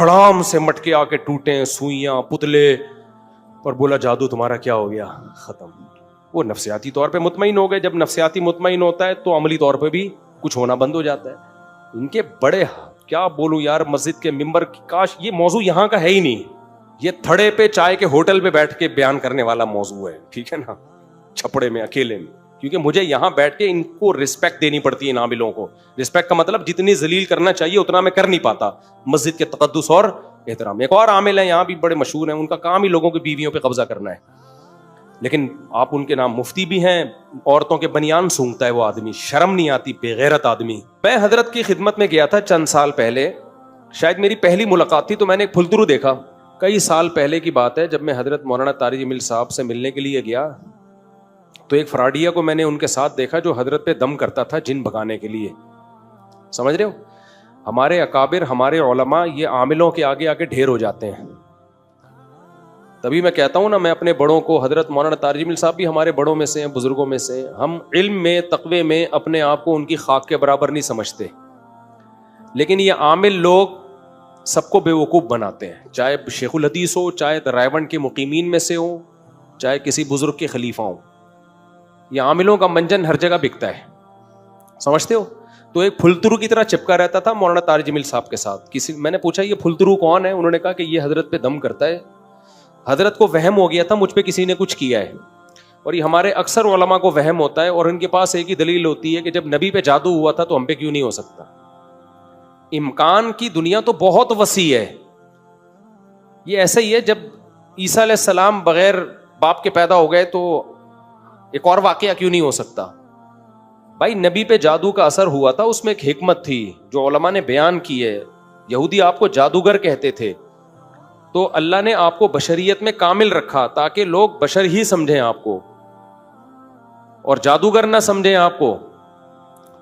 دھڑام سے مٹکے آ کے ٹوٹے, سوئیاں, پتلے, اور بولا جادو تمہارا کیا ہو گیا, ختم. وہ نفسیاتی طور پہ مطمئن ہو گئے. جب نفسیاتی مطمئن ہوتا ہے تو عملی طور پہ بھی کچھ ہونا بند ہو جاتا ہے. ان کے بڑے, کیا بولوں یار, مسجد کے ممبر, کاش یہ موضوع یہاں کا ہے ہی نہیں, یہ تھڑے پہ چائے کے ہوٹل میں بیٹھ کے بیان کرنے والا موضوع ہے, ٹھیک ہے نا, چھپڑے میں اکیلے میں. کیونکہ مجھے یہاں بیٹھ کے ان کو رسپیکٹ دینی پڑتی ہے, ان عاملوں کو. رسپیکٹ کا مطلب جتنی ذلیل کرنا چاہیے اتنا میں کر نہیں پاتا. مسجد کے تقدس اور احترام. ایک اور عامل ہے یہاں بھی بڑے مشہور ہیں, ان کا کام ہی لوگوں کی بیویوں پہ قبضہ کرنا ہے, لیکن آپ ان کے نام مفتی بھی ہیں. عورتوں کے بنیان سونگتا ہے وہ آدمی, شرم نہیں آتی, بے غیرت آدمی. میں حضرت کی خدمت میں گیا تھا چند سال پہلے, شاید میری پہلی ملاقات تھی, تو میں نے ایک پھلترو دیکھا. کئی سال پہلے کی بات ہے, جب میں حضرت مولانا طارق جمیل صاحب سے ملنے کے لیے گیا تو ایک فراڈیا کو میں نے ان کے ساتھ دیکھا جو حضرت پہ دم کرتا تھا جن بھگانے کے لیے. سمجھ رہے ہو, ہمارے اکابر, ہمارے علماء یہ عاملوں کے آگے آگے ڈھیر ہو جاتے ہیں. تبھی میں کہتا ہوں نا, میں اپنے بڑوں کو, حضرت مولانا طارق جمیل صاحب بھی ہمارے بڑوں میں سے ہیں, بزرگوں میں سے. ہم علم میں, تقوی میں اپنے آپ کو ان کی خاک کے برابر نہیں سمجھتے, لیکن یہ عامل لوگ سب کو بے وقوف بناتے ہیں, چاہے شیخ الحدیث ہو, چاہے رائیونڈ کے مقیمین میں سے ہو, چاہے کسی بزرگ کے خلیفہ ہوں. یہ عاملوں کا منجن ہر جگہ بکتا ہے, سمجھتے ہو. تو ایک پھلترو کی طرح چپکا رہتا تھا مولانا طارق جمیل صاحب کے ساتھ. میں نے پوچھا یہ پھلترو کون ہے, انہوں نے کہا کہ یہ حضرت پہ دم کرتا ہے. حضرت کو وہم ہو گیا تھا مجھ پہ کسی نے کچھ کیا ہے, اور یہ ہمارے اکثر علماء کو وہم ہوتا ہے, اور ان کے پاس ایک ہی دلیل ہوتی ہے کہ جب نبی پہ جادو ہوا تھا تو ہم پہ کیوں نہیں ہو سکتا. امکان کی دنیا تو بہت وسیع ہے. یہ ایسا ہی ہے, جب عیسیٰ علیہ السلام بغیر باپ کے پیدا ہو گئے تو ایک اور واقعہ کیوں نہیں ہو سکتا. بھائی نبی پہ جادو کا اثر ہوا تھا, اس میں ایک حکمت تھی جو علماء نے بیان کی ہے. یہودی آپ کو جادوگر کہتے تھے, تو اللہ نے آپ کو بشریت میں کامل رکھا تاکہ لوگ بشر ہی سمجھیں آپ کو, اور جادوگر نہ سمجھیں آپ کو.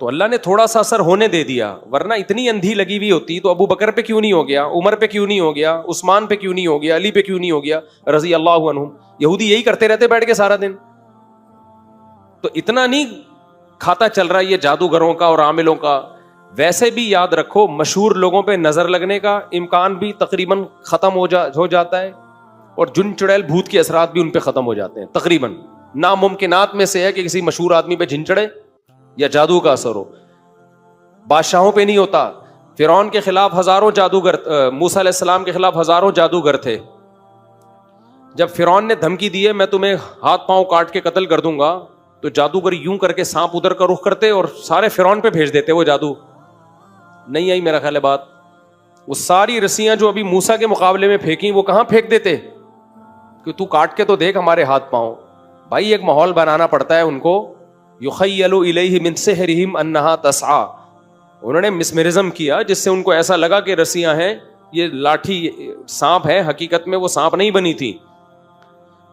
تو اللہ نے تھوڑا سا اثر ہونے دے دیا, ورنہ اتنی اندھی لگی ہوئی ہوتی تو ابو بکر پہ کیوں نہیں ہو گیا, عمر پہ کیوں نہیں ہو گیا, عثمان پہ کیوں نہیں ہو گیا, علی پہ کیوں نہیں ہو گیا رضی اللہ عنہم. یہودی یہی کرتے رہتے بیٹھ کے سارا دن. تو اتنا نہیں کھاتا چل رہا یہ جادوگروں کا اور عاملوں کا. ویسے بھی یاد رکھو, مشہور لوگوں پہ نظر لگنے کا امکان بھی تقریباً ختم ہو جاتا ہے, اور جن چڑیل بھوت کے اثرات بھی ان پہ ختم ہو جاتے ہیں. تقریباً ناممکنات میں سے ہے کہ کسی مشہور آدمی پہ جن چڑھے یا جادو کا اثر ہو. بادشاہوں پہ نہیں ہوتا. فرعون کے خلاف ہزاروں جادوگر, موسیٰ علیہ السلام کے خلاف ہزاروں جادوگر تھے. جب فرعون نے دھمکی دی ہے میں تمہیں ہاتھ پاؤں کاٹ کے قتل کر دوں گا, تو جادوگر یوں کر کے سانپ ادھر کا رخ کرتے اور سارے فرعون پہ بھیج دیتے. وہ جادو نہیں آئی میرا خیال ہے بات. وہ ساری رسیاں جو ابھی موسیٰ کے مقابلے میں پھینکی وہ کہاں پھینک دیتے کہ تو کاٹ کے تو دیکھ ہمارے ہاتھ پاؤں. بھائی ایک ماحول بنانا پڑتا ہے ان کو. یخیل الیہ من سحرہم انہا تسعی, انہوں نے مسمرزم کیا جس سے ان کو ایسا لگا کہ رسیاں ہیں, یہ لاٹھی سانپ ہے, حقیقت میں وہ سانپ نہیں بنی تھی.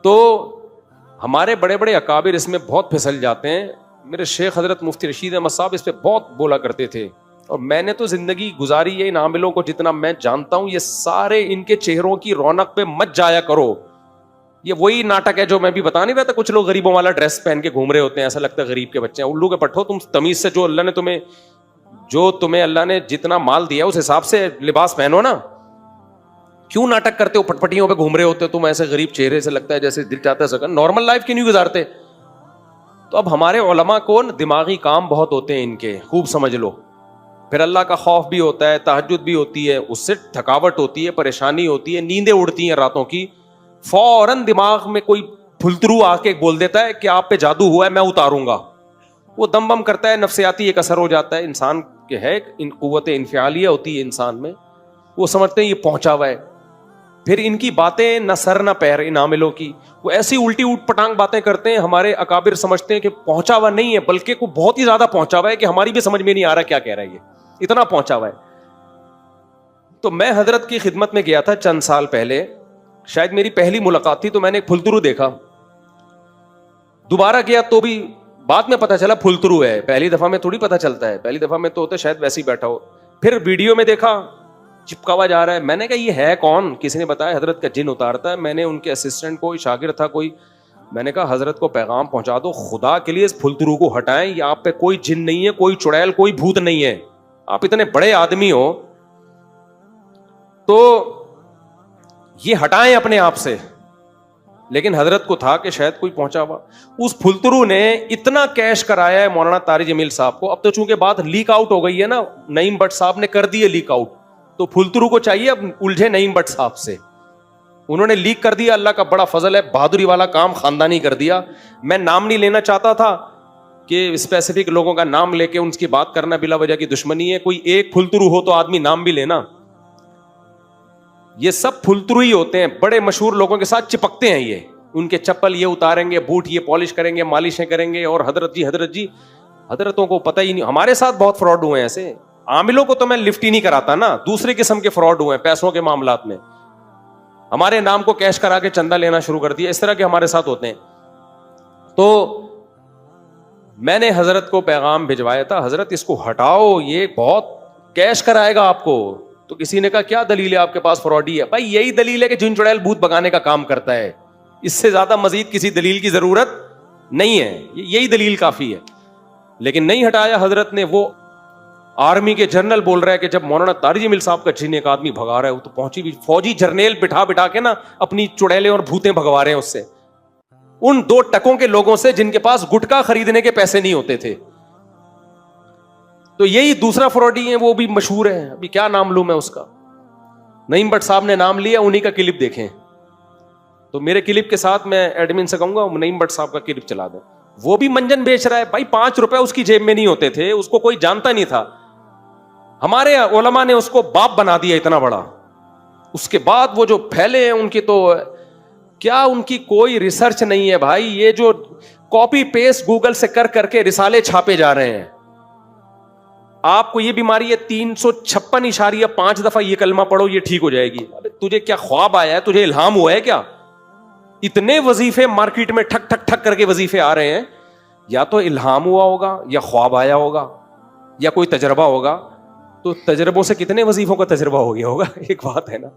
تو ہمارے بڑے بڑے اکابر اس میں بہت پھسل جاتے ہیں. میرے شیخ حضرت مفتی رشید احمد صاحب اس پہ بہت بولا کرتے تھے, اور میں نے تو زندگی گزاری ہے ان عاملوں کو جتنا میں جانتا ہوں. یہ سارے ان کے چہروں کی رونق پہ مت جایا کرو. یہ وہی ناٹک ہے جو میں بھی بتا نہیں رہا تھا. کچھ لوگ غریبوں والا ڈریس پہن کے گھوم رہے ہوتے ہیں, ایسا لگتا ہے غریب کے بچے ہیں. الو کے پٹھو, تم تمیز سے جو تمہیں اللہ نے جتنا مال دیا اس حساب سے لباس پہنو نا. کیوں ناٹک کرتے ہو, پٹپٹیوں پہ گھوم رہے ہوتے ہو تم ایسے غریب چہرے سے, لگتا ہے جیسے دل چاہتا ہے سکن. نارمل لائف کیوں نہیں گزارتے؟ تو اب ہمارے علماء کو دماغی کام بہت ہوتے ہیں ان کے, خوب سمجھ لو. پھر اللہ کا خوف بھی ہوتا ہے, تہجد بھی ہوتی ہے, اس سے تھکاوٹ ہوتی ہے, پریشانی ہوتی ہے, نیندیں اڑتی ہیں راتوں کی. فوراً دماغ میں کوئی پھلترو آ کے بول دیتا ہے کہ آپ پہ جادو ہوا ہے, میں اتاروں گا. وہ دم بم کرتا ہے, نفسیاتی ایک اثر ہو جاتا ہے انسان کے, ہے قوت انفعالیہ ہوتی ہے انسان میں. وہ سمجھتے ہیں یہ پہنچا ہوا ہے. پھر ان کی باتیں نہ سر نہ پیر, ان عاملوں کی. وہ ایسی الٹی اوٹ پٹانگ باتیں کرتے ہیں, ہمارے اکابر سمجھتے ہیں کہ پہنچا ہوا نہیں ہے, بلکہ کو بہت ہی زیادہ پہنچا ہوا ہے کہ ہماری بھی سمجھ میں نہیں آ رہا کیا کہہ رہا ہے, یہ اتنا پہنچا ہوا ہے. تو میں حضرت کی خدمت میں گیا تھا چند سال پہلے, شاید میری پہلی ملاقات تھی, تو میں نے ایک پھلترو دیکھا. دوبارہ گیا تو بھی بعد میں پتا چلا پھلترو ہے, پہلی دفعہ میں تھوڑی پتا چلتا ہے. پہلی دفعہ میں تو ہوتا شاید ویسے ہی بیٹھا ہو. پھر ویڈیو میں دیکھا چپکا ہوا جا رہا ہے. میں نے کہا یہ ہے کون؟ کسی نے بتایا حضرت کا جن اتارتا ہے. میں نے ان کے اسسٹنٹ کو, شاگرد تھا کوئی, میں نے کہا حضرت کو پیغام پہنچا دو, خدا کے لیے اس پھلترو کو ہٹائیں, یہ آپ پہ کوئی جن نہیں ہے, کوئی چڑیل, کوئی بھوت نہیں ہے, آپ اتنے بڑے آدمی ہو. تو یہ ہٹائیں اپنے آپ سے. لیکن حضرت کو تھا کہ شاید کوئی پہنچا ہوا. اس پھلترو نے اتنا کیش کرایا ہے مولانا طارق جمیل صاحب کو. اب تو چونکہ بات لیک آؤٹ ہو گئی ہے نا, نعیم بٹ صاحب نے کر دی ہے لیک آؤٹ, تو پھلترو کو چاہیے اب الجھے نعیم بٹ صاحب سے. انہوں نے لیک کر دیا, اللہ کا بڑا فضل ہے, بہادری والا کام خاندانی کر دیا. میں نام نہیں لینا چاہتا تھا کہ اسپیسیفک لوگوں کا نام لے کے ان کی بات کرنا بلا وجہ کی دشمنی ہے. کوئی ایک پھلترو ہو تو آدمی نام بھی لینا. یہ سب پھلترو ہی ہوتے ہیں, بڑے مشہور لوگوں کے ساتھ چپکتے ہیں. یہ ان کے چپل یہ اتاریں گے, بوٹ یہ پالش کریں گے, مالشیں کریں گے, اور حضرت جی حضرت جی. حضرتوں کو پتہ ہی نہیں. ہمارے ساتھ بہت فراڈ ہوئے ہیں ایسے. عاملوں کو تو میں لفٹ ہی نہیں کراتا نا, دوسرے قسم کے فراڈ ہوئے ہیں پیسوں کے معاملات میں. ہمارے نام کو کیش کرا کے چندہ لینا شروع کر دیا, اس طرح کے ہمارے ساتھ ہوتے ہیں. تو میں نے حضرت کو پیغام بھجوایا تھا, حضرت اس کو ہٹاؤ, یہ بہت کیش کرائے گا آپ کو. تو کسی نے کہا کیا دلیل ہے آپ کے پاس فراڈی ہے؟ بھائی یہی دلیل ہے کہ جن چڑیل بھوت بگانے کا کام کرتا ہے, اس سے زیادہ مزید کسی دلیل کی ضرورت نہیں ہے, یہی دلیل کافی ہے. لیکن نہیں ہٹایا حضرت نے. وہ آرمی کے جنرل بول رہا ہے کہ جب مولانا طارق جمیل صاحب کا جن ایک آدمی بھگا رہا ہے, وہ تو پہنچی بھی فوجی جرنیل بٹھا بٹھا کے نا اپنی چڑیلیں اور بھوتیں بھگوا رہے ہیں اس سے, ان 2 ٹکوں کے لوگوں سے جن کے پاس گٹکا خریدنے کے پیسے نہیں ہوتے تھے. تو یہی دوسرا فراڈی ہے, وہ بھی مشہور ہے. ابھی کیا نام لوں میں اس کا؟ نعیم بٹ صاحب نے نام لیا, انہی کا کلپ دیکھیں. تو میرے کلپ کے ساتھ میں ایڈمن سے کہوں گا نعیم بٹ صاحب کا کلپ چلا دیں. وہ بھی منجن بیچ رہا ہے. بھائی 5 روپے اس کی جیب میں نہیں ہوتے تھے, اس کو کوئی جانتا نہیں تھا. ہمارے علماء نے اس کو باپ بنا دیا اتنا بڑا. اس کے بعد وہ جو پھیلے ہیں ان کی, تو کیا ان کی کوئی ریسرچ نہیں ہے بھائی. یہ جو کاپی پیسٹ گوگل سے کر کر کے رسالے چھاپے جا رہے ہیں. آپ کو یہ بیماری ہے 356.5 دفعہ یہ کلمہ پڑھو یہ ٹھیک ہو جائے گی. تجھے کیا خواب آیا ہے؟ تجھے الہام ہوا ہے کیا؟ اتنے وظیفے مارکیٹ میں ٹھک ٹھک ٹھک کر کے وظیفے آ رہے ہیں. یا تو الہام ہوا ہوگا, یا خواب آیا ہوگا, یا کوئی تجربہ ہوگا. تو تجربوں سے کتنے وظیفوں کا تجربہ ہو گیا ہوگا. ایک بات ہے نا,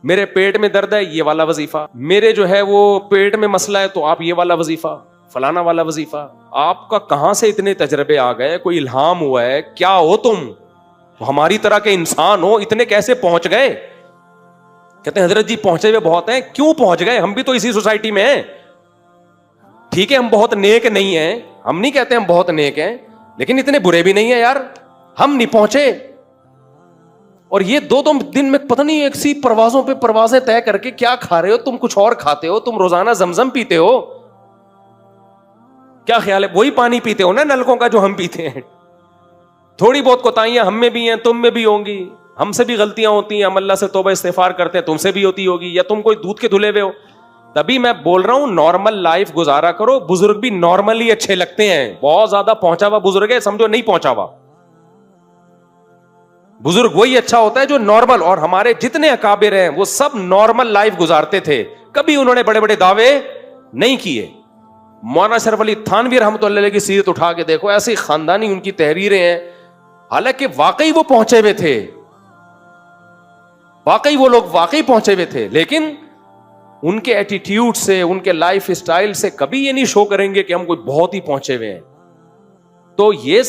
میرے پیٹ میں درد ہے, یہ والا وظیفہ. میرے جو ہے وہ پیٹ میں مسئلہ ہے, تو آپ یہ والا وظیفہ, فلانا والا وظیفہ. آپ کا کہاں سے اتنے تجربے آ گئے؟ کوئی الہام ہوا ہے کیا؟ ہو تم ہماری طرح کے انسان ہو, اتنے کیسے پہنچ گئے؟ کہتے ہیں حضرت جی پہنچے ہوئے بہت ہیں. کیوں پہنچ گئے؟ ہم بھی تو اسی سوسائٹی میں ہیں. ٹھیک ہے ہم بہت نیک نہیں ہیں, ہم نہیں کہتے ہم بہت نیک ہیں, لیکن اتنے برے بھی نہیں ہیں یار. ہم نہیں پہنچے. اور یہ 2 دن میں پتہ نہیں ایک سی پروازوں پہ پروازیں طے کر کے کیا کھا رہے ہو تم؟ کچھ اور کھاتے ہو تم. روزانہ زمزم پیتے ہو, کیا خیال ہے؟ وہی پانی پیتے ہو نا نلکوں کا جو ہم پیتے ہیں. تھوڑی بہت کوتاہیاں ہم میں بھی ہیں, تم میں بھی ہوں گی, ہم سے بھی غلطیاں ہوتی ہیں, ہم اللہ سے توبہ استغفار کرتے ہیں, تم سے بھی ہوتی ہوگی, یا تم کوئی دودھ کے دھلے ہوئے ہو. تبھی میں بول رہا ہوں نارمل لائف گزارا کرو. بزرگ بھی نارملی اچھے لگتے ہیں. بہت زیادہ پہنچا ہوا بزرگ ہے سمجھو نہیں پہنچا ہوا. بزرگ وہی اچھا ہوتا ہے جو نارمل. اور ہمارے جتنے اکابر ہیں وہ سب نارمل لائف گزارتے تھے, کبھی انہوں نے بڑے بڑے دعوے نہیں کیے. مولانا اشرف علی تھانوی رحمۃ اللہ علیہ کی سیرت اٹھا کے دیکھو, ایسی خاندانی ان کی تحریریں ہیں. حالانکہ واقعی وہ پہنچے ہوئے تھے, واقعی وہ لوگ واقعی پہنچے ہوئے تھے, لیکن ان کے ایٹیٹیوڈ سے, ان کے لائف اسٹائل سے کبھی یہ نہیں شو کریں گے کہ ہم کوئی بہت ہی پہنچے ہوئے ہیں. تو یہ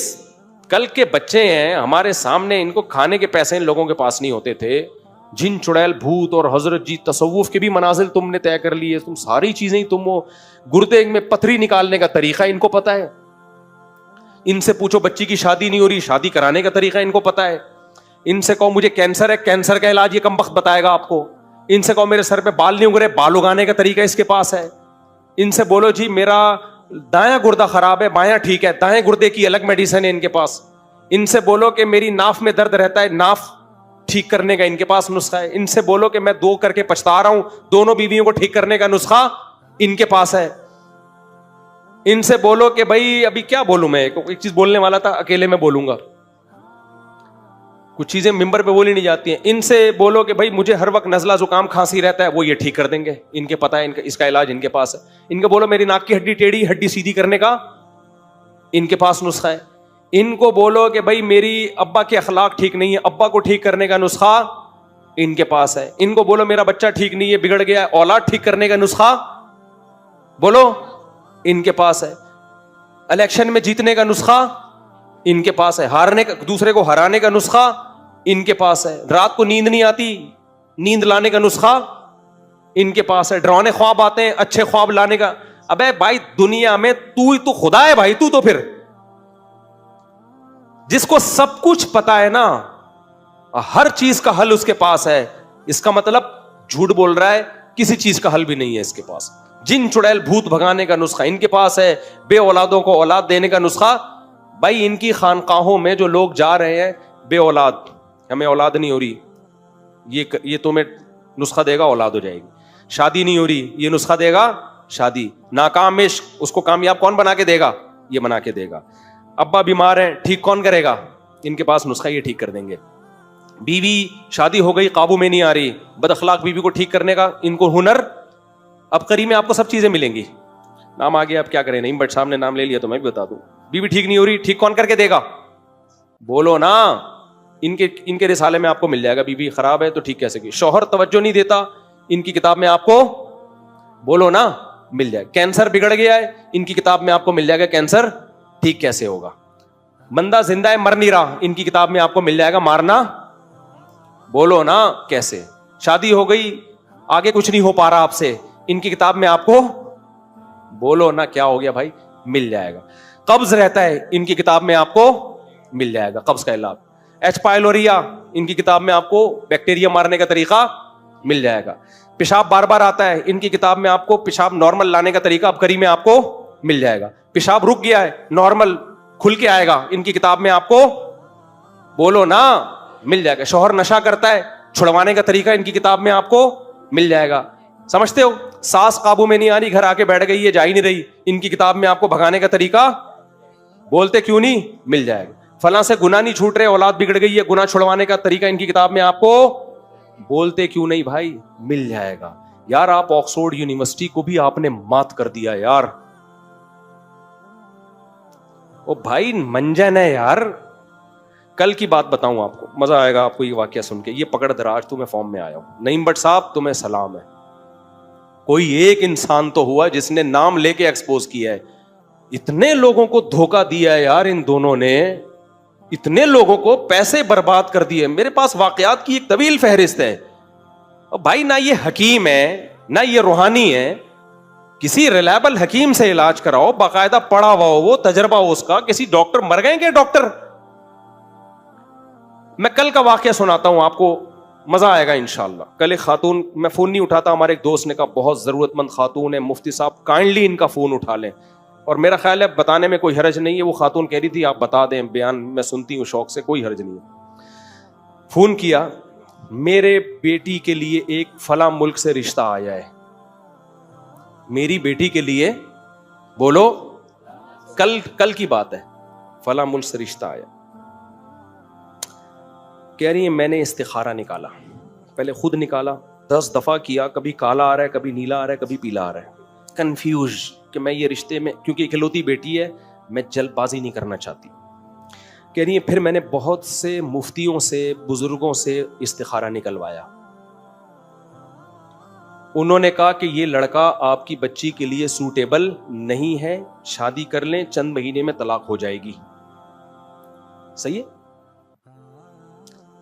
کل کے بچے ہیں ہمارے سامنے, ان کو کھانے کے پیسے ان لوگوں کے پاس نہیں ہوتے تھے. جن چڑیل بھوت اور حضرت جی تصوف کے بھی منازل تم نے طے کر لیے. تم ساری چیزیں, تم وہ گردے میں پتھری نکالنے کا طریقہ ان کو پتا ہے. ان سے پوچھو بچی کی شادی نہیں ہو رہی, شادی کرانے کا طریقہ ان کو پتا ہے. ان سے کہو مجھے کینسر ہے, کینسر کا علاج یہ کمبخت بتائے گا آپ کو. ان سے کہو میرے سر پہ بال نہیں اگ رہے, بال اگانے کا طریقہ اس کے پاس ہے. ان سے بولو جی میرا دایاں گردہ خراب ہے, بایاں ٹھیک ہے, دائیں گردے کی الگ میڈیسن ہے ان کے پاس. ان سے بولو کہ میری ناف میں درد رہتا ہے, ناف ٹھیک کرنے کا ان کے پاس نسخہ ہے. ان سے بولو کہ میں 2 کر کے پچھتا رہا ہوں, دونوں بیویوں کو ٹھیک کرنے کا نسخہ ان کے پاس ہے. ان سے بولو کہ بھائی ابھی کیا بولوں میں, ایک چیز بولنے والا تھا اکیلے میں بولوں گا, کچھ چیزیں ممبر پہ بولی نہیں جاتی ہیں. ان سے بولو کہ بھائی مجھے ہر وقت نزلہ زکام کھانسی رہتا ہے, وہ یہ ٹھیک کر دیں گے, ان کے پتہ ہے, اس کا علاج ان کے پاس ہے. ان کو بولو میری ناک کی ہڈی ٹیڑھی, ہڈی سیدھی کرنے کا ان کے پاس نسخہ ہے. ان کو بولو کہ بھائی میری ابا کے اخلاق ٹھیک نہیں ہے, ابا کو ٹھیک کرنے کا نسخہ ان کے پاس ہے. ان کو بولو میرا بچہ ٹھیک نہیں ہے, بگڑ گیا ہے, اولاد ٹھیک کرنے کا نسخہ بولو ان کے پاس ہے. الیکشن میں جیتنے کا نسخہ ان کے پاس ہے, ہارنے کا, دوسرے کو ہرانے کا نسخہ ان کے پاس ہے. رات کو نیند نہیں آتی, نیند لانے کا نسخہ ان کے پاس ہے. ڈرانے خواب آتے ہیں, اچھے خواب لانے کا. ابے بھائی دنیا میں تو خدا ہے بھائی, تو پھر جس کو سب کچھ پتا ہے نا, ہر چیز کا حل اس کے پاس ہے, اس کا مطلب جھوٹ بول رہا ہے, کسی چیز کا حل بھی نہیں ہے اس کے پاس. جن چڑیل بھوت بھگانے کا نسخہ ان کے پاس ہے, بے اولادوں کو اولاد دینے کا نسخہ. بھائی ان کی خانقاہوں میں جو لوگ جا رہے ہیں بے اولاد, ہمیں اولاد نہیں ہو رہی, یہ تمہیں نسخہ دے گا اولاد ہو جائے گی. شادی نہیں ہو رہی, یہ نسخہ دے گا شادی. ناکام عشق, اس کو کامیاب کون بنا کے دے گا؟ یہ بنا کے دے گا. ابا بیمار ہیں, ٹھیک کون کرے گا؟ ان کے پاس نسخہ, یہ ٹھیک کر دیں گے. بیوی شادی ہو گئی, قابو میں نہیں آ رہی, بد اخلاق بیوی کو ٹھیک کرنے کا ان کو ہنر. اب قریب میں آپ کو سب چیزیں ملیں گی. نام آ گیا, اب کیا کریں, نہیں بٹ صاحب نے نام لے لیا تو میں بھی بتا دوں. بیوی ٹھیک نہیں ہو رہی, ٹھیک کون کر کے دے گا؟ بولو نا. ان کے رسالے میں آپ کو مل جائے گا, بیوی خراب ہے تو ٹھیک کیسے کی. شوہر توجہ نہیں دیتا, ان کی کتاب میں آپ کو, بولو نا, مل جائے. کینسر بگڑ گیا ہے, ان کی کتاب میں آپ کو مل جائے گا کینسر ٹھیک کیسے ہوگا. بندہ زندہ ہے مر نہیں رہا, ان کی کتاب میں آپ کو مل جائے گا مارنا, بولو نا کیسے. شادی ہو گئی, آگے کچھ نہیں ہو پا رہا آپ سے, ان کی کتاب میں آپ کو, بولو نا کیا ہو گیا بھائی, مل جائے گا. قبض رہتا ہے, ان کی کتاب میں آپ کو مل جائے گا قبض کا علاج. ایچ پائلوریا, ان کی کتاب میں آپ کو بیکٹیریا مارنے کا طریقہ مل جائے گا. پیشاب بار بار آتا ہے, ان کی کتاب میں آپ کو پیشاب نارمل لانے کا طریقہ اب قریب میں آپ کو مل جائے گا. پیشاب رک گیا ہے, نارمل کھل کے آئے گا, ان کی کتاب میں آپ کو, بولو نا, مل جائے گا. شوہر نشہ کرتا ہے, چھڑوانے کا طریقہ ان کی کتاب میں آپ کو مل جائے گا. سمجھتے ہو, ساس قابو میں نہیں آ رہی, گھر آ کے بیٹھ گئی ہے, جا ہی نہیں رہی, ان کی کتاب میں آپ کو بھگانے کا طریقہ, بولتے کیوں نہیں, مل جائے گا. فلاں سے گناہ نہیں چھوٹ رہے, اولاد بگڑ گئی ہے, گناہ چھڑوانے کا طریقہ ان کی کتاب میں آپ کو, بولتے کیوں نہیں بھائی, مل جائے گا. یار آپ آکسفورڈ یونیورسٹی کو بھی آپ نے مات کر دیا یار. او بھائی منجن ہے یار. کل کی بات بتاؤں آپ کو, مزہ آئے گا آپ کو یہ واقعہ سن کے. یہ پکڑ دراج تو میں فارم میں آیا ہوں. نعیم بٹ صاحب تمہیں سلام ہے. کوئی ایک انسان تو ہوا جس نے نام لے کے ایکسپوز کیا ہے. اتنے لوگوں کو دھوکہ دیا ہے یار ان دونوں نے, اتنے لوگوں کو پیسے برباد کر دیے. میرے پاس واقعات کی ایک طویل فہرست ہے. بھائی نہ یہ حکیم ہے نہ یہ روحانی ہے, کسی ریلائبل حکیم سے علاج کراؤ, باقاعدہ پڑھا ہوا ہو, وہ تجربہ ہو اس کا. کسی ڈاکٹر, مر گئے کہ ڈاکٹر. میں کل کا واقعہ سناتا ہوں آپ کو, مزہ آئے گا انشاءاللہ. کل ایک خاتون, میں فون نہیں اٹھاتا, ہمارے ایک دوست نے کہا بہت ضرورت مند خاتون ہے, مفتی صاحب کائنڈلی ان کا فون اٹھا لیں. اور میرا خیال ہے بتانے میں کوئی حرج نہیں ہے. وہ خاتون کہہ رہی تھی آپ بتا دیں, بیان میں سنتی ہوں شوق سے, کوئی حرج نہیں ہے. فون کیا, میرے بیٹی کے لیے ایک فلاں ملک سے رشتہ آیا ہے. میری بیٹی کے لیے, بولو, کل کی بات ہے, فلاں ملک سے رشتہ آیا. کہہ رہی ہے میں نے استخارہ نکالا, پہلے خود نکالا, 10 دفعہ کیا, کبھی کالا آ رہا ہے, کبھی نیلا آ رہا ہے, کبھی پیلا آ رہا ہے. کنفیوز کہ میں یہ رشتے میں, کیونکہ اکلوتی بیٹی ہے, میں جلد بازی نہیں کرنا چاہتی. کہہ رہی ہے پھر میں نے بہت سے مفتیوں سے, بزرگوں سے استخارہ نکلوایا. انہوں نے کہا کہ یہ لڑکا آپ کی بچی کے لیے سوٹیبل نہیں ہے, شادی کر لیں, چند مہینے میں طلاق ہو جائے گی. صحیح ہے.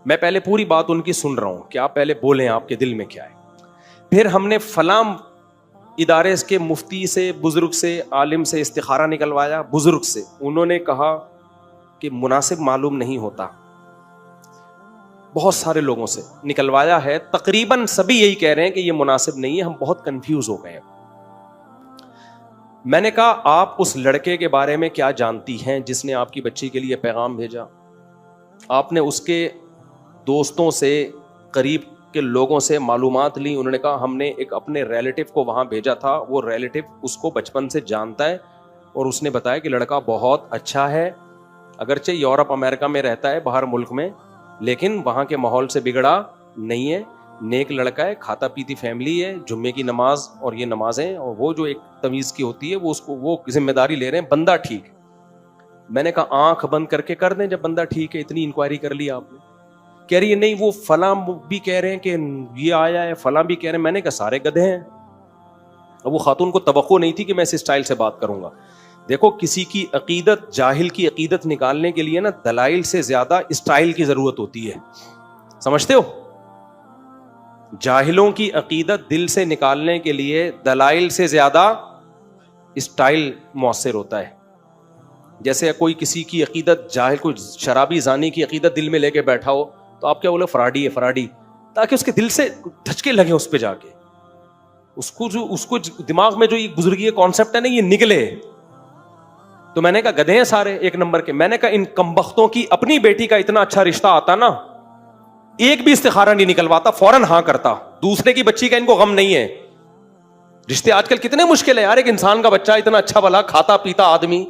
میں پہلے پوری بات ان کی سن رہا ہوں کہ آپ پہلے بولیں آپ کے دل میں کیا ہے. پھر ہم نے فلاں ادارے کے مفتی سے, بزرگ سے, عالم سے استخارہ نکلوایا. بزرگ سے انہوں نے کہا کہ مناسب معلوم نہیں ہوتا. بہت سارے لوگوں سے نکلوایا ہے, تقریباً سبھی یہی کہہ رہے ہیں کہ یہ مناسب نہیں ہے, ہم بہت کنفیوز ہو گئے ہیں. میں نے کہا آپ اس لڑکے کے بارے میں کیا جانتی ہیں جس نے آپ کی بچی کے لیے پیغام بھیجا؟ آپ نے اس کے دوستوں سے, قریب کے لوگوں سے معلومات لی. انہوں نے کہا ہم نے ایک اپنے ریلیٹو کو وہاں بھیجا تھا, وہ ریلیٹو اس کو بچپن سے جانتا ہے اور اس نے بتایا کہ لڑکا بہت اچھا ہے, اگرچہ یورپ امریکہ میں رہتا ہے, باہر ملک میں, لیکن وہاں کے ماحول سے بگڑا نہیں ہے, نیک لڑکا ہے, کھاتا پیتی فیملی ہے, جمعے کی نماز اور یہ نمازیں اور وہ جو ایک تمیز کی ہوتی ہے وہ اس کو, وہ ذمہ داری لے رہے ہیں, بندہ ٹھیک. میں نے کہا آنکھ بند کر کے کر دیں جب بندہ ٹھیک ہے, اتنی انکوائری کر لی آپ نے. کہہ رہی ہے نہیں وہ فلاں بھی کہہ رہے ہیں کہ یہ آیا ہے, فلاں بھی کہہ رہے ہیں. میں نے کہا سارے گدھے ہیں. اب وہ خاتون کو توقع نہیں تھی کہ میں اس اسٹائل سے بات کروں گا. دیکھو کسی کی عقیدت, جاہل کی عقیدت نکالنے کے لیے نا دلائل سے زیادہ اسٹائل کی ضرورت ہوتی ہے, سمجھتے ہو. جاہلوں کی عقیدت دل سے نکالنے کے لیے دلائل سے زیادہ اسٹائل مؤثر ہوتا ہے. جیسے کوئی کسی کی عقیدت جاہل, کوئی شرابی زانی کی عقیدت دل میں لے کے بیٹھا ہو تو آپ کیا بولے فراڈی ہے فراڈی, تاکہ اس کے دل سے دھچکے لگے اس پہ جا کے, اس کو دماغ میں جو یہ بزرگی کانسیپٹ ہے نا یہ نکلے. تو میں نے کہا گدھے ہیں سارے ایک نمبر کے. میں نے کہا ان کمبختوں کی اپنی بیٹی کا اتنا اچھا رشتہ آتا نا, ایک بھی استخارہ نہیں نکلواتا, فوراً ہاں کرتا. دوسرے کی بچی کا ان کو غم نہیں ہے. رشتے آج کل کتنے مشکل ہے یار, ایک انسان کا بچہ اتنا اچھا بھلا کھاتا پیتا آدمی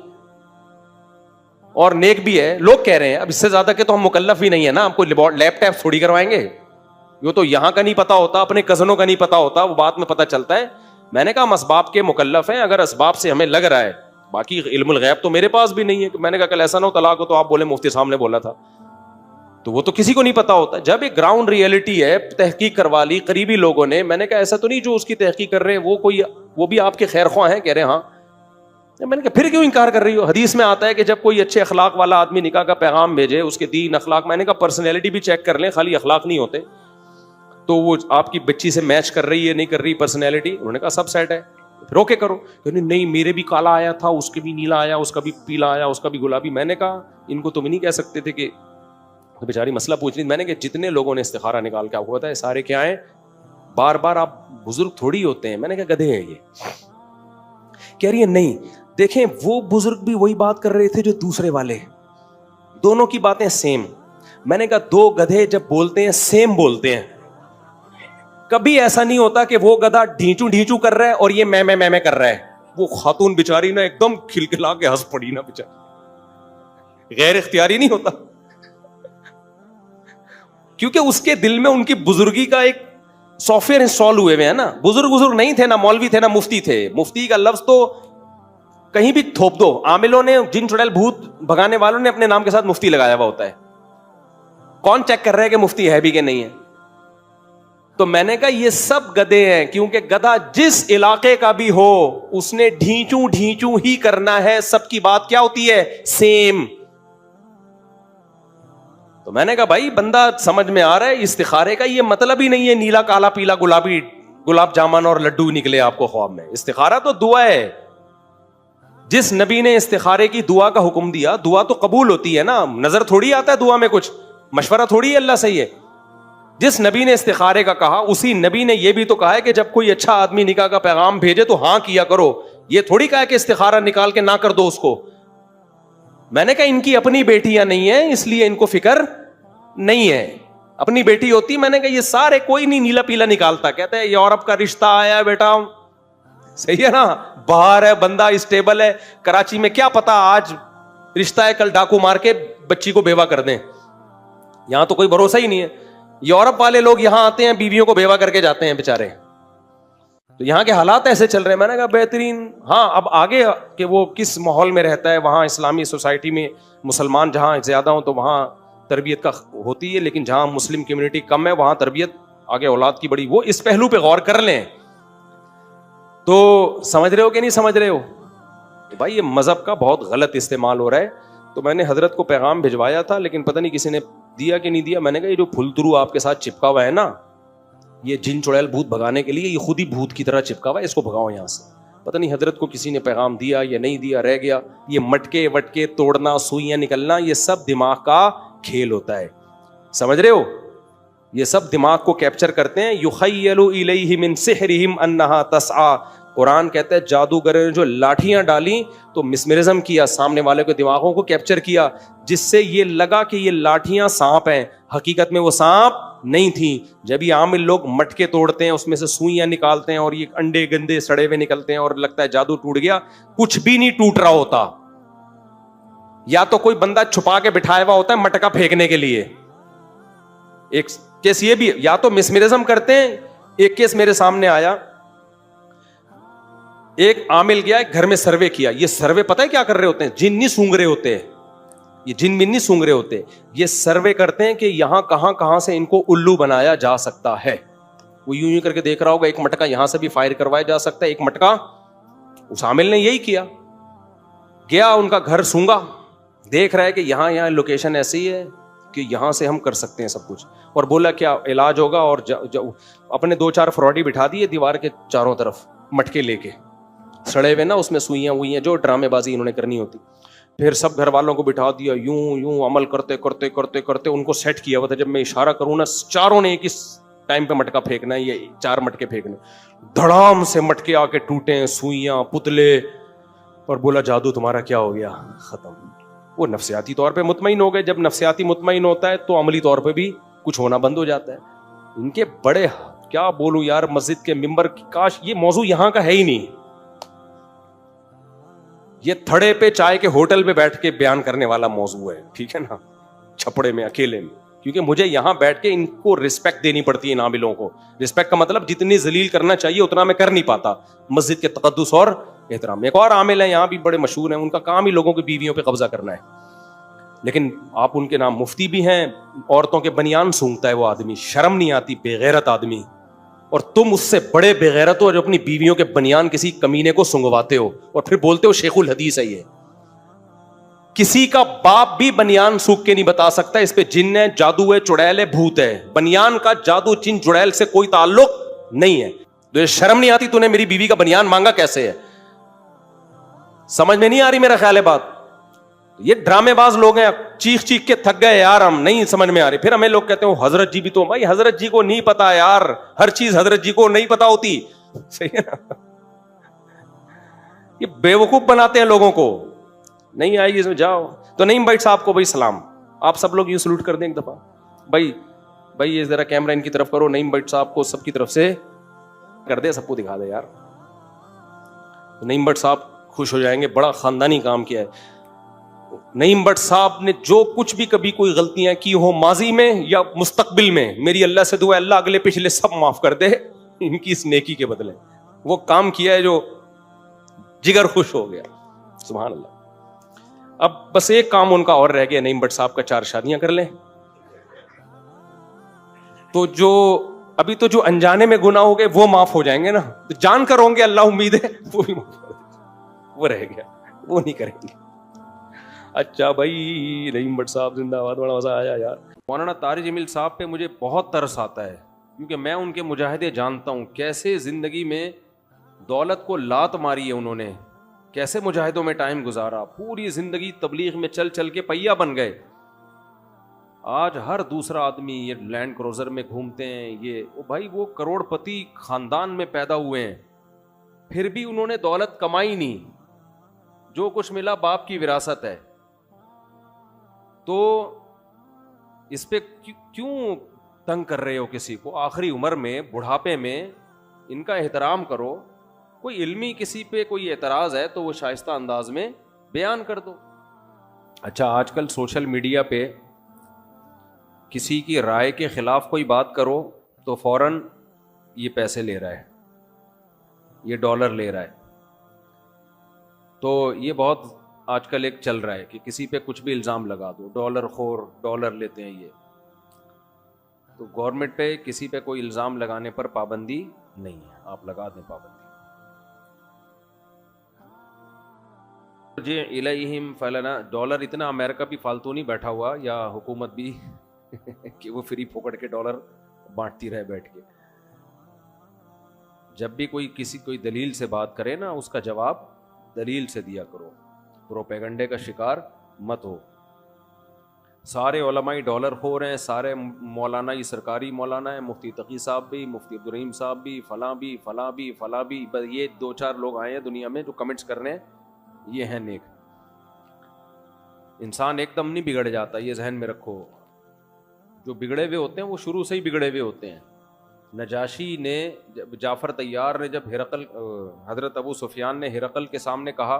اور نیک بھی ہے, لوگ کہہ رہے ہیں اب اس سے زیادہ کہ تو ہم مکلف بھی نہیں ہے نا, ہم کوئی لیپ ٹاپ تھوڑی کروائیں گے. یہ تو یہاں کا نہیں پتا ہوتا, اپنے کزنوں کا نہیں پتا ہوتا, وہ بات میں پتا چلتا ہے. میں نے کہا ہم اسباب کے مکلف ہیں, اگر اسباب سے ہمیں لگ رہا ہے, باقی علم الغیب تو میرے پاس بھی نہیں ہے. میں نے کہا کل ایسا نہ ہو طلاق ہو تو آپ بولے مفتی صاحب نے بولا تھا, تو وہ تو کسی کو نہیں پتا ہوتا. جب ایک گراؤنڈ ریئلٹی ہے, تحقیق کروا لی قریبی لوگوں نے. میں نے کہا ایسا تو نہیں جو اس کی تحقیق کر رہے ہیں وہ بھی آپ کے خیر خواہ ہیں, کہہ رہے ہیں ہاں. میں نے کہا پھر کیوں انکار کر رہی ہو؟ حدیث میں آتا ہے کہ جب کوئی اچھے اخلاق والا آدمی نکاح کا پیغام بھیجے, اس کے دین اخلاق, میں نے کہا پرسنالٹی بھی چیک کر لیں, خالی اخلاق نہیں ہوتے. تو وہ آپ کی بچی سے میچ کر رہی ہے نہیں کر رہی پرسنالٹی, انہوں نے کہا سب سیٹ ہے, روکے کرو. نہیں میرے بھی کالا آیا تھا, اس کے بھی نیلا آیا, اس کا بھی پیلا آیا, اس کا بھی گلابی. میں نے کہا ان کو تم نہیں کہہ سکتے تھے کہ بیچاری مسئلہ پوچھ رہی. میں نے کہا جتنے لوگوں نے استخارہ نکال کے آپ کو پتا ہے سارے کیا ہیں, بار بار آپ بزرگ تھوڑی ہوتے ہیں. میں نے کہا گدھے ہیں یہ. کہہ رہی ہے نہیں دیکھیں وہ بزرگ بھی وہی بات کر رہے تھے جو دوسرے والے, دونوں کی باتیں سیم. میں نے کہا دو گدھے جب بولتے ہیں سیم بولتے ہیں, کبھی ایسا نہیں ہوتا کہ وہ گدھا ڈھینچو ڈھینچو کر رہا ہے اور یہ میں کر رہا ہے. وہ خاتون بیچاری نا ایک دم کھلکھلا کے ہنس پڑی نا بیچاری, غیر اختیاری نہیں ہوتا, کیونکہ اس کے دل میں ان کی بزرگی کا ایک سافٹ ویئر انسٹال ہوئے ہیں نا. بزرگ نہیں تھے, نہ مولوی تھے, نہ مفتی تھے. مفتی کا لفظ تو کہیں بھی تھوپ دو, عاملوں نے, جن چڑیل بھوت بھگانے والوں نے اپنے نام کے ساتھ مفتی لگایا ہوا ہوتا ہے. کون چیک کر رہا ہے کہ مفتی ہے بھی کہ نہیں ہے؟ تو میں نے کہا یہ سب گدھے ہیں, کیونکہ گدھا جس علاقے کا بھی ہو اس نے ڈھینچو ڈھینچو ہی کرنا ہے. سب کی بات کیا ہوتی ہے, سیم. تو میں نے کہا بھائی بندہ سمجھ میں آ رہا ہے, استخارے کا یہ مطلب ہی نہیں ہے نیلا کالا پیلا گلابی گلاب جامن اور لڈو نکلے آپ کو خواب میں. استخارہ تو دعا ہے. جس نبی نے استخارے کی دعا کا حکم دیا, دعا تو قبول ہوتی ہے نا, نظر تھوڑی آتا ہے دعا میں, کچھ مشورہ تھوڑی ہے اللہ سے. یہ جس نبی نے استخارے کا کہا اسی نبی نے یہ بھی تو کہا ہے کہ جب کوئی اچھا آدمی نکاح کا پیغام بھیجے تو ہاں کیا کرو. یہ تھوڑی کہا کہ استخارہ نکال کے نہ کر دو اس کو. میں نے کہا ان کی اپنی بیٹیاں نہیں ہیں اس لیے ان کو فکر نہیں ہے, اپنی بیٹی ہوتی. میں نے کہا یہ سارے کوئی نہیں نیلا پیلا نکالتا. کہتے ہیں یورپ کا رشتہ آیا بیٹا, صحیح ہے نا, باہر ہے بندہ, اسٹیبل ہے. کراچی میں کیا پتا آج رشتہ ہے کل ڈاکو مار کے بچی کو بیوہ کر دیں. یہاں تو کوئی بھروسہ ہی نہیں ہے. یورپ والے لوگ یہاں آتے ہیں بیویوں کو بیوہ کر کے جاتے ہیں بیچارے. تو یہاں کے حالات ایسے چل رہے ہیں. میں نے کہا بہترین. ہاں اب آگے کہ وہ کس ماحول میں رہتا ہے, وہاں اسلامی سوسائٹی میں مسلمان جہاں زیادہ ہوں تو وہاں تربیت کا ہوتی ہے, لیکن جہاں مسلم کمیونٹی کم ہے وہاں تربیت آگے اولاد کی بڑی. وہ اس پہلو پہ غور کر لیں. تو سمجھ رہے ہو کہ نہیں سمجھ رہے ہو؟ تو بھائی یہ مذہب کا بہت غلط استعمال ہو رہا ہے. تو میں نے حضرت کو پیغام بھجوایا تھا لیکن پتہ نہیں کسی نے دیا کہ نہیں دیا. میں نے کہا یہ جو پھل ترو آپ کے ساتھ چپکا ہوا ہے نا, یہ جن چڑیل بھوت بھگانے کے لیے, یہ خود ہی بھوت کی طرح چپکا ہوا ہے, اس کو بھگاؤ یہاں سے. پتہ نہیں حضرت کو کسی نے پیغام دیا یا نہیں دیا, رہ گیا. یہ مٹکے وٹکے توڑنا, سوئیاں نکلنا, یہ سب دماغ کا کھیل ہوتا ہے. سمجھ رہے ہو؟ یہ سب دماغ کو کیپچر کرتے ہیں. یخیل الیہ من سحرہم انہا تسعی. قرآن کہتا ہے جادوگروں نے جو لاٹھیاں ڈالیں تو مسمرزم کیا, سامنے والے کے دماغوں کو کیپچر کیا, جس سے یہ لگا کہ یہ لاٹھیاں سانپ ہیں. حقیقت میں وہ سانپ نہیں تھیں. جب یہ عامل لوگ مٹکے توڑتے ہیں, اس میں سے سوئیاں نکالتے ہیں اور یہ انڈے گندے سڑے ہوئے نکلتے ہیں اور لگتا ہے جادو ٹوٹ گیا. کچھ بھی نہیں ٹوٹ رہا ہوتا. یا تو کوئی بندہ چھپا کے بٹھایا ہوا ہوتا ہے مٹکا پھینکنے کے لیے. ایک کیس یہ بھی, یا تو مسمرزم کرتے ہیں. ایک کیس میرے سامنے آیا, ایک عامل گیا گھر میں سروے کیا. یہ سروے پتہ ہے کیا کر رہے ہوتے ہیں؟ جن نہیں سونگ رہے ہوتے, یہ جن من نہیں سونگ رہے ہوتے, یہ سروے کرتے ہیں کہ یہاں کہاں سے ان کو الو بنایا جا سکتا ہے. وہ یوں کر کے دیکھ رہا ہوگا ایک مٹکا یہاں سے بھی فائر کروایا جا سکتا ہے, ایک مٹکا. اس عامل نے یہی کیا, گیا ان کا گھر سونگا, دیکھ رہا ہے کہ یہاں لوکیشن ایسی ہے, کہ یہاں سے ہم کر سکتے ہیں سب کچھ. اور بولا کیا علاج ہوگا, اور اپنے 2-4 فراڈی بٹھا دیے دیوار کے چاروں طرف مٹکے لے کے, سڑے ہوئے نا, اس میں سوئیاں ہوئی جو ڈرامے بازی انہوں نے کرنی ہوتی. پھر سب گھر والوں کو بٹھا دیا, یوں عمل کرتے کرتے کرتے کرتے ان کو سیٹ کیا ہوا تھا. جب میں اشارہ کروں نا, چاروں نے ایک اس ٹائم پہ مٹکا پھینکنا ہے, یہ 4 مٹکے پھینکنے, دھڑام سے مٹکے آ کے ٹوٹے, سوئیاں, پتلے, اور بولا جادو تمہارا کیا ہو گیا, ختم. وہ نفسیاتی طور پہ مطمئن ہو گئے. جب نفسیاتی مطمئن ہوتا ہے تو عملی طور پہ بھی کچھ ہونا بند ہو جاتا ہے. ان کے بڑے, کیا بولوں یار, مسجد کے ممبر, کاش یہ موضوع یہاں کا ہے ہی نہیں. یہ تھڑے پہ چائے کے ہوٹل میں بیٹھ کے بیان کرنے والا موضوع ہے, ٹھیک ہے نا, چھپڑے میں اکیلے میں. کیونکہ مجھے یہاں بیٹھ کے ان کو رسپیکٹ دینی پڑتی ہے, ان عاملوں کو. رسپیکٹ کا مطلب جتنی ذلیل کرنا چاہیے اتنا میں کر نہیں پاتا. مسجد کے تقدس اور احترام. ایک اور عامل ہے یہاں بھی بڑے مشہور ہیں, ان کا کام ہی لوگوں کی بیویوں پہ قبضہ کرنا ہے. لیکن آپ ان کے نام مفتی بھی ہیں. عورتوں کے بنیان سونگتا ہے وہ آدمی, شرم نہیں آتی, بے غیرت آدمی. اور تم اس سے بڑے بے غیرت ہو جو اپنی بیویوں کے بنیان کسی کمینے کو سنگواتے ہو اور پھر بولتے ہو شیخ الحدیث ہے. یہ کسی کا باپ بھی بنیان سوکھ کے نہیں بتا سکتا اس پہ جن ہے, جادو ہے, چڑیل ہے, بھوت ہے. بنیان کا جادو جن چڑیل سے کوئی تعلق نہیں ہے. تو یہ شرم نہیں آتی, تو نے میری بیوی کا بنیان مانگا کیسے ہے؟ سمجھ میں نہیں آ رہی میرا خیال ہے بات. یہ ڈرامے باز لوگ ہیں, چیخ چیخ کے تھک گئے یار, ہم نہیں سمجھ میں آ رہی. پھر ہمیں لوگ کہتے ہیں حضرت جی بھی تو, بھائی حضرت جی کو نہیں پتا یار, ہر چیز حضرت جی کو نہیں پتا ہوتی. صحیح ہے نا. یہ بیوقوف بناتے ہیں لوگوں کو. نہیں آئے گی اس میں جاؤ. تو نعیم بھائی صاحب کو بھائی سلام, آپ سب لوگ یوں سلوٹ کر دیں ایک دفعہ. بھائی یہ ذرا کیمرہ ان کی طرف کرو, نعیم بھٹ صاحب کو سب کی طرف سے کر دے, سب کو دکھا دے یار. نعیم بھٹ صاحب خوش ہو جائیں گے, بڑا خاندانی کام کیا ہے. نعیم بٹ صاحب نے جو کچھ بھی کبھی کوئی غلطیاں کی ہو ماضی میں یا مستقبل میں, میری اللہ سے دعا ہے اللہ اگلے پچھلے سب معاف کر دے ان کی اس نیکی کے بدلے. وہ کام کیا ہے جو جگر خوش ہو گیا, سبحان اللہ. اب بس ایک کام ان کا اور رہ گیا, نعیم بٹ صاحب کا 4 شادیاں کر لیں. تو جو ابھی تو جو انجانے میں گناہ ہو گئے وہ معاف ہو جائیں گے نا, تو جان کر ہوں گے اللہ امید ہے وہ بھی معاف کر دے. وہ رہ گیا, وہ نہیں کریں گے. اچھا بھائی, نعیم بٹ صاحب زندہ باد, بڑا مزہ آیا یار. مولانا طارق جمیل صاحب پہ مجھے بہت ترس آتا ہے, کیونکہ میں ان کے مجاہدے جانتا ہوں, کیسے زندگی میں دولت کو لات ماری ہے انہوں نے, کیسے مجاہدوں میں ٹائم گزارا, پوری زندگی تبلیغ میں چل چل کے پہیا بن گئے. آج ہر دوسرا آدمی یہ لینڈ کروزر میں گھومتے ہیں, یہ بھائی وہ کروڑ پتی خاندان میں پیدا ہوئے ہیں, پھر بھی انہوں نے دولت کمائی نہیں. جو کچھ ملا باپ کی وراثت ہے. تو اس پہ کیوں تنگ کر رہے ہو کسی کو؟ آخری عمر میں, بڑھاپے میں ان کا احترام کرو. کوئی علمی کسی پہ کوئی اعتراض ہے تو وہ شائستہ انداز میں بیان کر دو. اچھا آج کل سوشل میڈیا پہ کسی کی رائے کے خلاف کوئی بات کرو تو فوراً یہ پیسے لے رہا ہے, یہ ڈالر لے رہا ہے. تو یہ بہت آج کل ایک چل رہا ہے کہ کسی پہ کچھ بھی الزام لگا دو, ڈالر خور, ڈالر لیتے ہیں یہ. تو گورنمنٹ پہ کسی پہ کوئی الزام لگانے پر پابندی نہیں ہے, آپ لگا دیں پابندی. جی الیہم فلنا, ڈالر اتنا امریکہ بھی فالتو نہیں بیٹھا ہوا, یا حکومت بھی کہ وہ فری پھوکٹ کے ڈالر بانٹتی رہے بیٹھ کے. جب بھی کوئی دلیل سے بات کرے نا, اس کا جواب دلیل سے دیا کرو, پروپیگنڈے کا شکار مت ہو. سارے علماء ڈالر خور ہیں, سارے مولانا ہی سرکاری مولانا ہیں, مفتی تقی صاحب بھی, مفتی عبدالرحیم صاحب بھی, فلاں بھی فلاں بھی فلاں بھی. بس یہ 2-4 لوگ آئے ہیں دنیا میں جو کمنٹس کرنے, یہ ہیں نیک. انسان ایک دم نہیں بگڑ جاتا, یہ ذہن میں رکھو. جو بگڑے ہوئے ہوتے ہیں وہ شروع سے ہی بگڑے ہوئے ہوتے ہیں. نجاشی نے, جعفر طیار نے جب ہرقل, حضرت ابو سفیان نے ہرقل کے سامنے کہا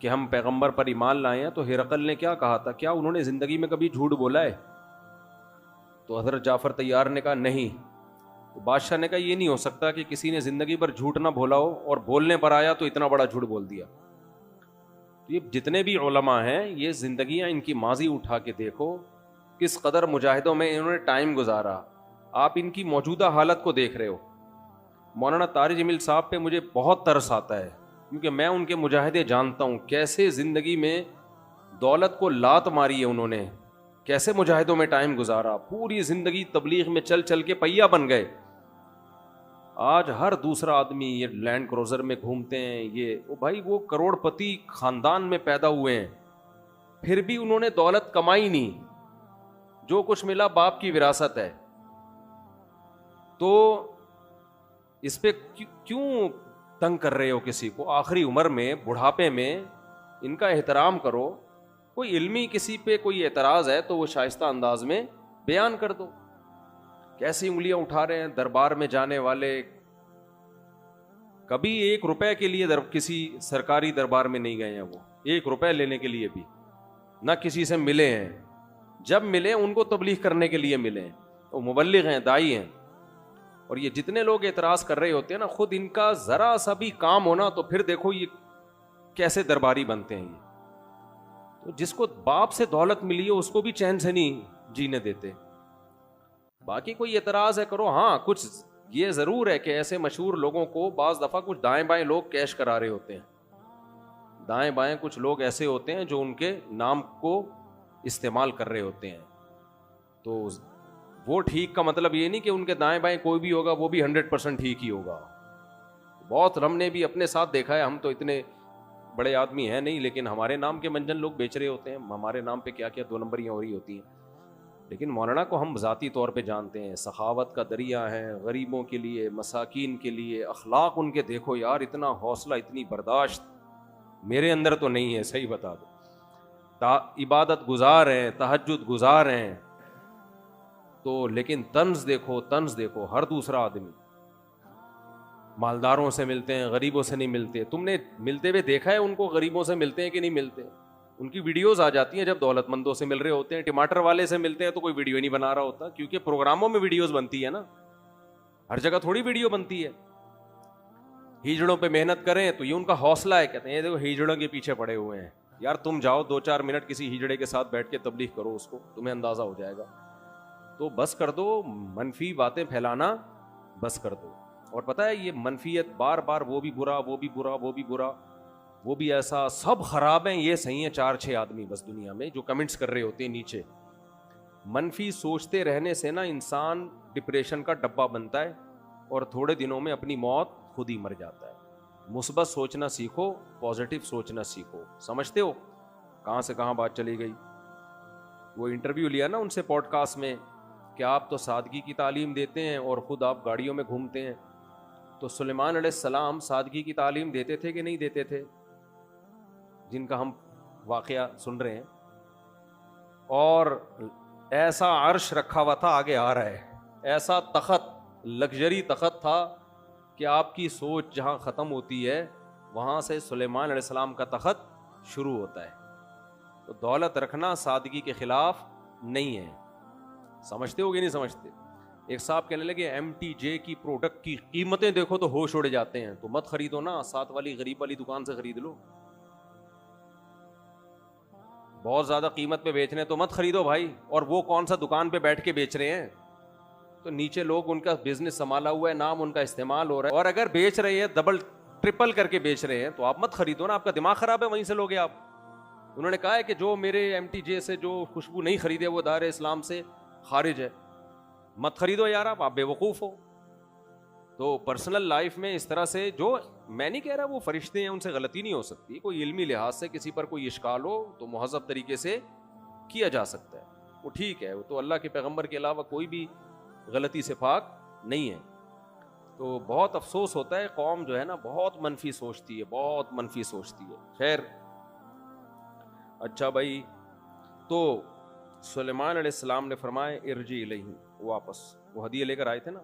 کہ ہم پیغمبر پر ایمان لائے ہیں, تو ہرقل نے کیا کہا تھا؟ کیا انہوں نے زندگی میں کبھی جھوٹ بولا ہے؟ تو حضرت جعفر طیار نے کہا نہیں. تو بادشاہ نے کہا یہ نہیں ہو سکتا کہ کسی نے زندگی پر جھوٹ نہ بولا ہو اور بولنے پر آیا تو اتنا بڑا جھوٹ بول دیا. تو یہ جتنے بھی علماء ہیں, یہ زندگیاں ان کی ماضی اٹھا کے دیکھو, کس قدر مجاہدوں میں انہوں نے ٹائم گزارا. آپ ان کی موجودہ حالت کو دیکھ رہے ہو. مولانا طارق جمیل صاحب پہ مجھے بہت ترس آتا ہے, کیونکہ میں ان کے مجاہدے جانتا ہوں, کیسے زندگی میں دولت کو لات ماری ہے انہوں نے, کیسے مجاہدوں میں ٹائم گزارا, پوری زندگی تبلیغ میں چل چل کے پہیا بن گئے. آج ہر دوسرا آدمی یہ لینڈ کروزر میں گھومتے ہیں, یہ بھائی وہ کروڑ پتی خاندان میں پیدا ہوئے ہیں, پھر بھی انہوں نے دولت کمائی نہیں, جو کچھ ملا باپ کی وراثت ہے. تو اس پہ کیوں تنگ کر رہے ہو کسی کو؟ آخری عمر میں, بڑھاپے میں ان کا احترام کرو. کوئی علمی کسی پہ کوئی اعتراض ہے تو وہ شائستہ انداز میں بیان کر دو. کیسی انگلیاں اٹھا رہے ہیں دربار میں جانے والے, کبھی 1 روپے کے لیے کسی سرکاری دربار میں نہیں گئے ہیں, وہ 1 روپے لینے کے لیے بھی نہ کسی سے ملے ہیں. جب ملے ان کو تبلیغ کرنے کے لیے ملے, وہ مبلغ ہیں, دائی ہیں. اور یہ جتنے لوگ اعتراض کر رہے ہوتے ہیں نا, خود ان کا ذرا سا بھی کام ہونا تو پھر دیکھو یہ کیسے درباری بنتے ہیں. یہ تو جس کو باپ سے دولت ملی ہے اس کو بھی چین سے نہیں جینے دیتے. باقی کوئی اعتراض ہے کرو. ہاں کچھ یہ ضرور ہے کہ ایسے مشہور لوگوں کو بعض دفعہ کچھ دائیں بائیں لوگ کیش کرا رہے ہوتے ہیں. دائیں بائیں کچھ لوگ ایسے ہوتے ہیں جو ان کے نام کو استعمال کر رہے ہوتے ہیں. تو وہ ٹھیک کا مطلب یہ نہیں کہ ان کے دائیں بائیں کوئی بھی ہوگا وہ بھی 100% ٹھیک ہی ہوگا. بہت ہم نے بھی اپنے ساتھ دیکھا ہے, ہم تو اتنے بڑے آدمی ہیں نہیں, لیکن ہمارے نام کے منجن لوگ بیچ رہے ہوتے ہیں. ہمارے نام پہ کیا کیا 2 نمبریاں ہو رہی ہوتی ہیں. لیکن مولانا کو ہم ذاتی طور پہ جانتے ہیں, سخاوت کا دریا ہے, غریبوں کے لیے, مساکین کے لیے. اخلاق ان کے دیکھو یار, اتنا حوصلہ, اتنی برداشت میرے اندر تو نہیں ہے, صحیح بتا دو. عبادت گزار ہیں, تہجد گزار ہیں, تو لیکن طنز دیکھو, طنز دیکھو. ہر دوسرا آدمی مالداروں سے ملتے ہیں, غریبوں سے نہیں ملتے. تم نے ملتے ہوئے دیکھا ہے ان کو, غریبوں سے ملتے ہیں کہ نہیں ملتے؟ ان کی ویڈیوز آ جاتی ہیں جب دولت مندوں سے مل رہے ہوتے ہیں. ٹماٹر والے سے ملتے ہیں تو کوئی ویڈیو نہیں بنا رہا ہوتا, کیونکہ پروگراموں میں ویڈیوز بنتی ہے نا, ہر جگہ تھوڑی ویڈیو بنتی ہے. ہیجڑوں پہ محنت کریں تو یہ ان کا حوصلہ ہے, کہتے ہیں دیکھو ہیجڑوں کے پیچھے پڑے ہوئے ہیں. یار تم جاؤ 2-4 منٹ کسی ہیجڑے کے ساتھ بیٹھ کے تبلیغ کرو, اس کو تمہیں اندازہ ہو جائے گا. تو بس کر دو منفی باتیں پھیلانا, بس کر دو. اور پتہ ہے یہ منفیت بار بار, وہ بھی برا, وہ بھی برا, وہ بھی برا, وہ بھی ایسا, سب خراب ہیں, یہ صحیح ہیں 4-6 آدمی بس دنیا میں جو کمنٹس کر رہے ہوتے ہیں نیچے. منفی سوچتے رہنے سے نا انسان ڈپریشن کا ڈبہ بنتا ہے اور تھوڑے دنوں میں اپنی موت خود ہی مر جاتا ہے. مثبت سوچنا سیکھو, پازیٹیو سوچنا سیکھو. سمجھتے ہو کہاں سے کہاں بات چلی گئی؟ وہ انٹرویو لیا نا ان سے پوڈ کاسٹ میں کہ آپ تو سادگی کی تعلیم دیتے ہیں اور خود آپ گاڑیوں میں گھومتے ہیں. تو سلیمان علیہ السلام سادگی کی تعلیم دیتے تھے کہ نہیں دیتے تھے, جن کا ہم واقعہ سن رہے ہیں؟ اور ایسا عرش رکھا ہوا تھا, آگے آ رہا ہے, ایسا تخت, لگژری تخت تھا کہ آپ کی سوچ جہاں ختم ہوتی ہے وہاں سے سلیمان علیہ السلام کا تخت شروع ہوتا ہے. تو دولت رکھنا سادگی کے خلاف نہیں ہے. سمجھتے ہو کہ نہیں سمجھتے؟ ایک صاحب کہنے لگے MTJ کی پروڈکٹ کی قیمتیں دیکھو تو ہوش اڑ جاتے ہیں, تو مت خریدو نا, ساتھ والی غریب والی دکان سے خرید لو. بہت زیادہ قیمت پہ بیچ رہے ہیں تو مت خریدو بھائی. اور وہ کون سا دکان پہ بیٹھ کے بیچ رہے ہیں, تو نیچے لوگ ان کا بزنس سنبھالا ہوا ہے, نام ان کا استعمال ہو رہا ہے, اور اگر بیچ رہے ہیں ڈبل ٹرپل کر کے بیچ رہے ہیں تو آپ مت خریدو نا, آپ کا دماغ خراب ہے, وہیں سے لوگے آپ. انہوں نے کہا ہے کہ جو میرے MTJ سے جو خوشبو نہیں خریدے وہ دائرہ اسلام سے خارج ہے, مت خریدو یار, آپ بے وقوف ہو. تو پرسنل لائف میں اس طرح سے, جو میں نہیں کہہ رہا وہ فرشتے ہیں ان سے غلطی نہیں ہو سکتی, کوئی علمی لحاظ سے کسی پر کوئی اشکال ہو تو مہذب طریقے سے کیا جا سکتا ہے, وہ ٹھیک ہے, وہ تو اللہ کے پیغمبر کے علاوہ کوئی بھی غلطی سے پاک نہیں ہے. تو بہت افسوس ہوتا ہے, قوم جو ہے نا بہت منفی سوچتی ہے, بہت منفی سوچتی ہے. خیر اچھا بھائی, تو سلیمان علیہ السلام نے فرمایا ارجی الیہ, واپس. وہ ہدیہ لے کر آئے تھے نا,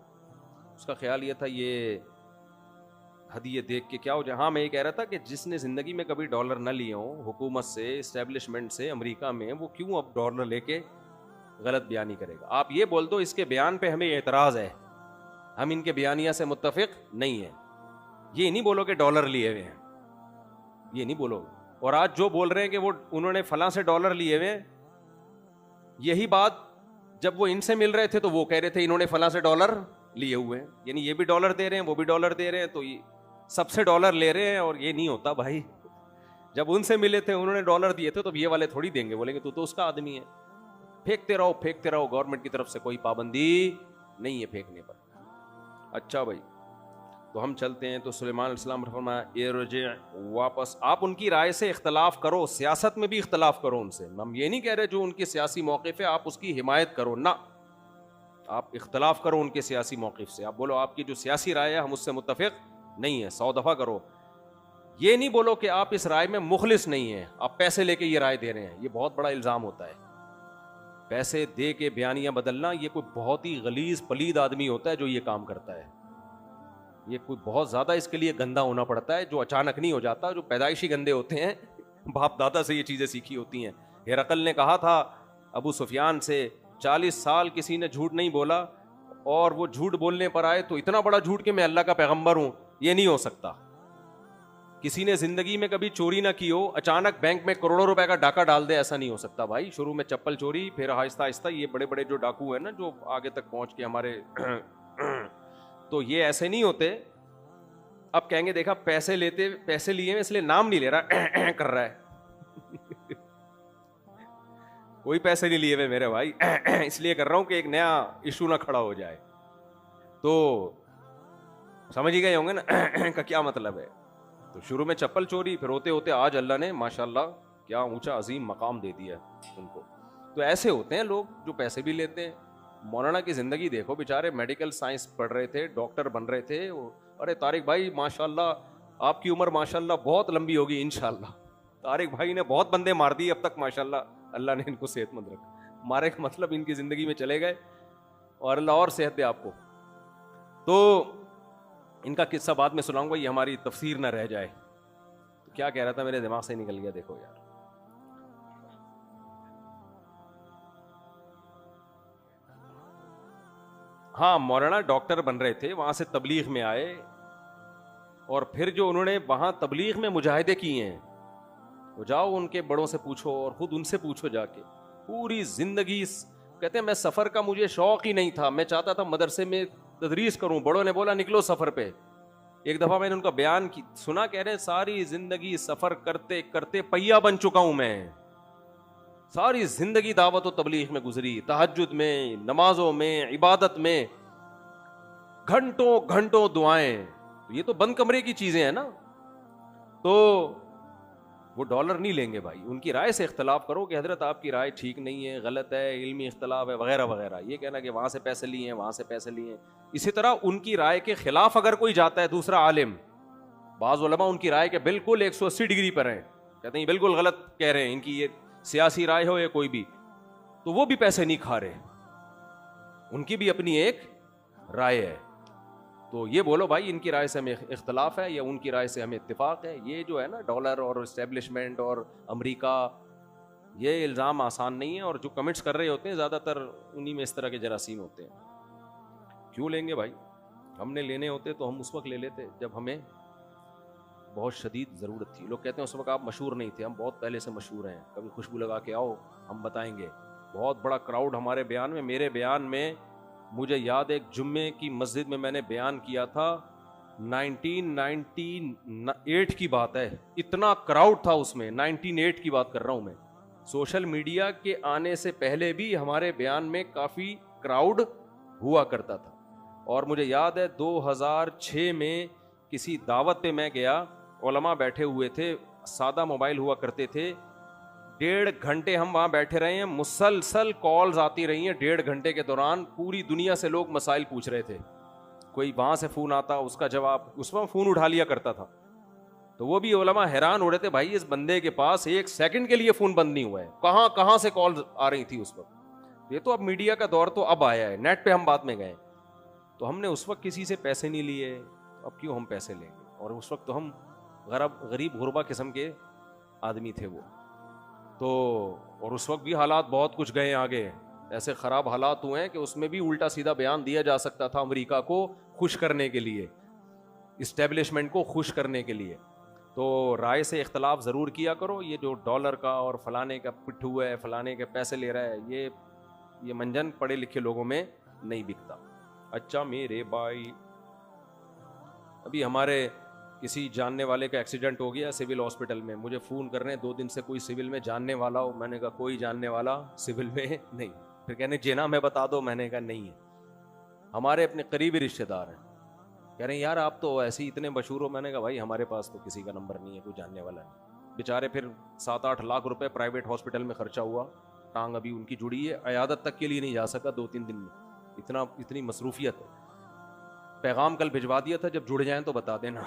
اس کا خیال یہ تھا یہ ہدیہ دیکھ کے کیا ہو جائے. ہاں میں یہ کہہ رہا تھا کہ جس نے زندگی میں کبھی ڈالر نہ لیے ہوں حکومت سے, اسٹیبلشمنٹ سے, امریکہ میں, وہ کیوں اب ڈالر لے کے غلط بیانی کرے گا. آپ یہ بول دو اس کے بیان پہ ہمیں اعتراض ہے, ہم ان کے بیانیہ سے متفق نہیں ہیں. یہ نہیں بولو کہ ڈالر لیے ہوئے ہیں, یہ نہیں بولو. اور آج جو بول رہے ہیں کہ وہ انہوں نے فلاں سے ڈالر لیے ہوئے ہیں, یہی بات جب وہ ان سے مل رہے تھے تو وہ کہہ رہے تھے انہوں نے فلاں سے ڈالر لیے ہوئے ہیں, یعنی یہ بھی ڈالر دے رہے ہیں وہ بھی ڈالر دے رہے ہیں, تو یہ سب سے ڈالر لے رہے ہیں. اور یہ نہیں ہوتا بھائی, جب ان سے ملے تھے انہوں نے ڈالر دیے تھے تو یہ والے تھوڑی دیں گے, بولیں گے تو اس کا آدمی ہے. پھینکتے رہو, گورنمنٹ کی طرف سے کوئی پابندی نہیں ہے پھینکنے پر. اچھا بھائی, تو ہم چلتے ہیں. تو سلیمان علیہ السلام نے فرمایا ارجع, واپس. آپ ان کی رائے سے اختلاف کرو, سیاست میں بھی اختلاف کرو ان سے. ہم یہ نہیں کہہ رہے جو ان کے سیاسی موقف ہے آپ اس کی حمایت کرو, نہ, آپ اختلاف کرو ان کے سیاسی موقف سے. آپ بولو آپ کی جو سیاسی رائے ہے ہم اس سے متفق نہیں ہے, 100 دفعہ کرو. یہ نہیں بولو کہ آپ اس رائے میں مخلص نہیں ہیں, آپ پیسے لے کے یہ رائے دے رہے ہیں. یہ بہت بڑا الزام ہوتا ہے, پیسے دے کے بیانیاں بدلنا. یہ کوئی بہت ہی غلیظ پلید آدمی ہوتا ہے جو یہ کام کرتا ہے. یہ کوئی بہت زیادہ اس کے لیے گندا ہونا پڑتا ہے, جو اچانک نہیں ہو جاتا. جو پیدائشی گندے ہوتے ہیں, باپ دادا سے یہ چیزیں سیکھی ہوتی ہیں. ہرقل نے کہا تھا ابو سفیان سے 40 سال کسی نے جھوٹ نہیں بولا, اور وہ جھوٹ بولنے پر آئے تو اتنا بڑا جھوٹ کہ میں اللہ کا پیغمبر ہوں. یہ نہیں ہو سکتا. کسی نے زندگی میں کبھی چوری نہ کی ہو, اچانک بینک میں کروڑوں روپے کا ڈاکہ ڈال دے, ایسا نہیں ہو سکتا بھائی. شروع میں چپل چوری, پھر آہستہ آہستہ یہ بڑے بڑے جو ڈاکو ہیں نا جو آگے تک پہنچ کے ہمارے تو یہ ایسے نہیں ہوتے. اب کہیں گے دیکھا پیسے لیے اس لیے نام نہیں لے رہا, کر رہا ہے. کوئی پیسے نہیں لیے ہوئے میرے بھائی, اس لیے کر رہا ہوں کہ ایک نیا ایشو نہ کھڑا ہو جائے. تو سمجھ ہی گئے ہوں گے نا کا کیا مطلب ہے. تو شروع میں چپل چوری, پھر ہوتے ہوتے آج اللہ نے ماشاءاللہ کیا اونچا عظیم مقام دے دیا ان کو. تو ایسے ہوتے ہیں لوگ جو پیسے بھی لیتے ہیں. مولانا کی زندگی دیکھو, بیچارے میڈیکل سائنس پڑھ رہے تھے, ڈاکٹر بن رہے تھے. ارے طارق بھائی ماشاءاللہ آپ کی عمر ماشاءاللہ بہت لمبی ہوگی انشاءاللہ. طارق بھائی نے بہت بندے مار دیے اب تک ماشاءاللہ, اللہ نے ان کو صحت مند رکھا. مارے کا مطلب ان کی زندگی میں چلے گئے, اور اللہ اور صحت دے آپ کو. تو ان کا قصہ بعد میں سناؤں گا, یہ ہماری تفسیر نہ رہ جائے. تو کیا کہہ رہا تھا, میرے دماغ سے نکل گیا, دیکھو یار. ہاں, مولانا ڈاکٹر بن رہے تھے, وہاں سے تبلیغ میں آئے, اور پھر جو انہوں نے وہاں تبلیغ میں مجاہدے کیے ہیں, وہ جاؤ ان کے بڑوں سے پوچھو اور خود ان سے پوچھو جا کے. پوری زندگی کہتے ہیں میں سفر کا مجھے شوق ہی نہیں تھا, میں چاہتا تھا مدرسے میں تدریس کروں. بڑوں نے بولا نکلو سفر پہ. ایک دفعہ میں نے ان کا بیان سنا, کہہ رہے ساری زندگی سفر کرتے کرتے پہیا بن چکا ہوں میں. ساری زندگی دعوت و تبلیغ میں گزری, تہجد میں, نمازوں میں, عبادت میں, گھنٹوں گھنٹوں دعائیں. یہ تو بند کمرے کی چیزیں ہیں نا. تو وہ ڈالر نہیں لیں گے بھائی. ان کی رائے سے اختلاف کرو کہ حضرت آپ کی رائے ٹھیک نہیں ہے, غلط ہے, علمی اختلاف ہے وغیرہ وغیرہ. یہ کہنا کہ وہاں سے پیسے لیے ہیں, وہاں سے پیسے لیے ہیں. اسی طرح ان کی رائے کے خلاف اگر کوئی جاتا ہے دوسرا عالم, بعض علماء ان کی رائے کے بالکل 180 ڈگری پر ہیں, کہتے ہیں بالکل غلط کہہ رہے ہیں, ان کی یہ سیاسی رائے ہو یا کوئی بھی, تو وہ بھی پیسے نہیں کھا رہے, ان کی بھی اپنی ایک رائے ہے. تو یہ بولو بھائی ان کی رائے سے ہمیں اختلاف ہے یا ان کی رائے سے ہمیں اتفاق ہے. یہ جو ہے نا ڈالر اور اسٹیبلشمنٹ اور امریکہ, یہ الزام آسان نہیں ہے. اور جو کمنٹس کر رہے ہوتے ہیں زیادہ تر انہی میں اس طرح کے جراثیم ہوتے ہیں. کیوں لیں گے بھائی, ہم نے لینے ہوتے تو ہم اس وقت لے لیتے جب ہمیں بہت شدید ضرورت تھی. لوگ کہتے ہیں اس وقت آپ مشہور نہیں تھے, ہم بہت پہلے سے مشہور ہیں, کبھی خوشبو لگا کے آؤ ہم بتائیں گے. بہت بڑا کراؤڈ ہمارے بیان میں. میرے بیان میں مجھے یاد ہے ایک جمعے کی مسجد میں میں نے بیان کیا تھا, 1998 کی بات ہے, اتنا کراؤڈ تھا اس میں. 1998 کی بات کر رہا ہوں میں. سوشل میڈیا کے آنے سے پہلے بھی ہمارے بیان میں کافی کراؤڈ ہوا کرتا تھا. اور مجھے یاد ہے 2006 میں کسی دعوت پہ میں گیا, علماء بیٹھے ہوئے تھے, سادہ موبائل ہوا کرتے تھے. 1.5 گھنٹے ہم وہاں بیٹھے رہے ہیں, مسلسل کالز آتی رہی ہیں 1.5 گھنٹے کے دوران. پوری دنیا سے لوگ مسائل پوچھ رہے تھے. کوئی وہاں سے فون آتا, اس کا جواب, اس وقت فون اٹھا لیا کرتا تھا. تو وہ بھی علماء حیران ہو رہے تھے, بھائی اس بندے کے پاس 1 سیکنڈ کے لیے فون بند نہیں ہوا ہے, کہاں کہاں سے کالز آ رہی تھی اس وقت. یہ تو اب میڈیا کا دور تو اب آیا ہے, نیٹ پہ ہم بات میں گئے. تو ہم نے اس وقت کسی سے پیسے نہیں لیے, اب کیوں ہم پیسے لیں گے. اور اس وقت تو ہم غریب غربا قسم کے آدمی تھے وہ تو. اور اس وقت بھی حالات بہت کچھ گئے آگے, ایسے خراب حالات ہوئے ہیں کہ اس میں بھی الٹا سیدھا بیان دیا جا سکتا تھا امریکہ کو خوش کرنے کے لیے, اسٹیبلشمنٹ کو خوش کرنے کے لیے. تو رائے سے اختلاف ضرور کیا کرو. یہ جو ڈالر کا اور فلانے کا پٹھو ہے, فلانے کے پیسے لے رہا ہے, یہ منجن پڑھے لکھے لوگوں میں نہیں بکتا. اچھا میرے بھائی, ابھی ہمارے کسی جاننے والے کا ایکسیڈنٹ ہو گیا سول ہاسپٹل میں, مجھے فون کر رہے ہیں 2 دن سے کوئی سول میں جاننے والا ہو. میں نے کہا کوئی جاننے والا سول میں نہیں. پھر کہنے جنا میں بتا دو. میں نے کہا نہیں ہے, ہمارے اپنے قریبی رشتے دار ہیں. کہہ رہے ہیں یار آپ تو ایسے ہی اتنے مشہور ہو. میں نے کہا بھائی ہمارے پاس تو کسی کا نمبر نہیں ہے, کوئی جاننے والا نہیں. بیچارے پھر 7-8 لاکھ روپے پرائیویٹ ہاسپٹل میں خرچہ ہوا, ٹانگ ابھی ان کی جڑی ہے, عیادت تک کے لیے نہیں جا سکا 2-3 دن میں, اتنی مصروفیت ہے. پیغام کل بھجوا دیا تھا, جب جڑ جائیں تو بتا دینا.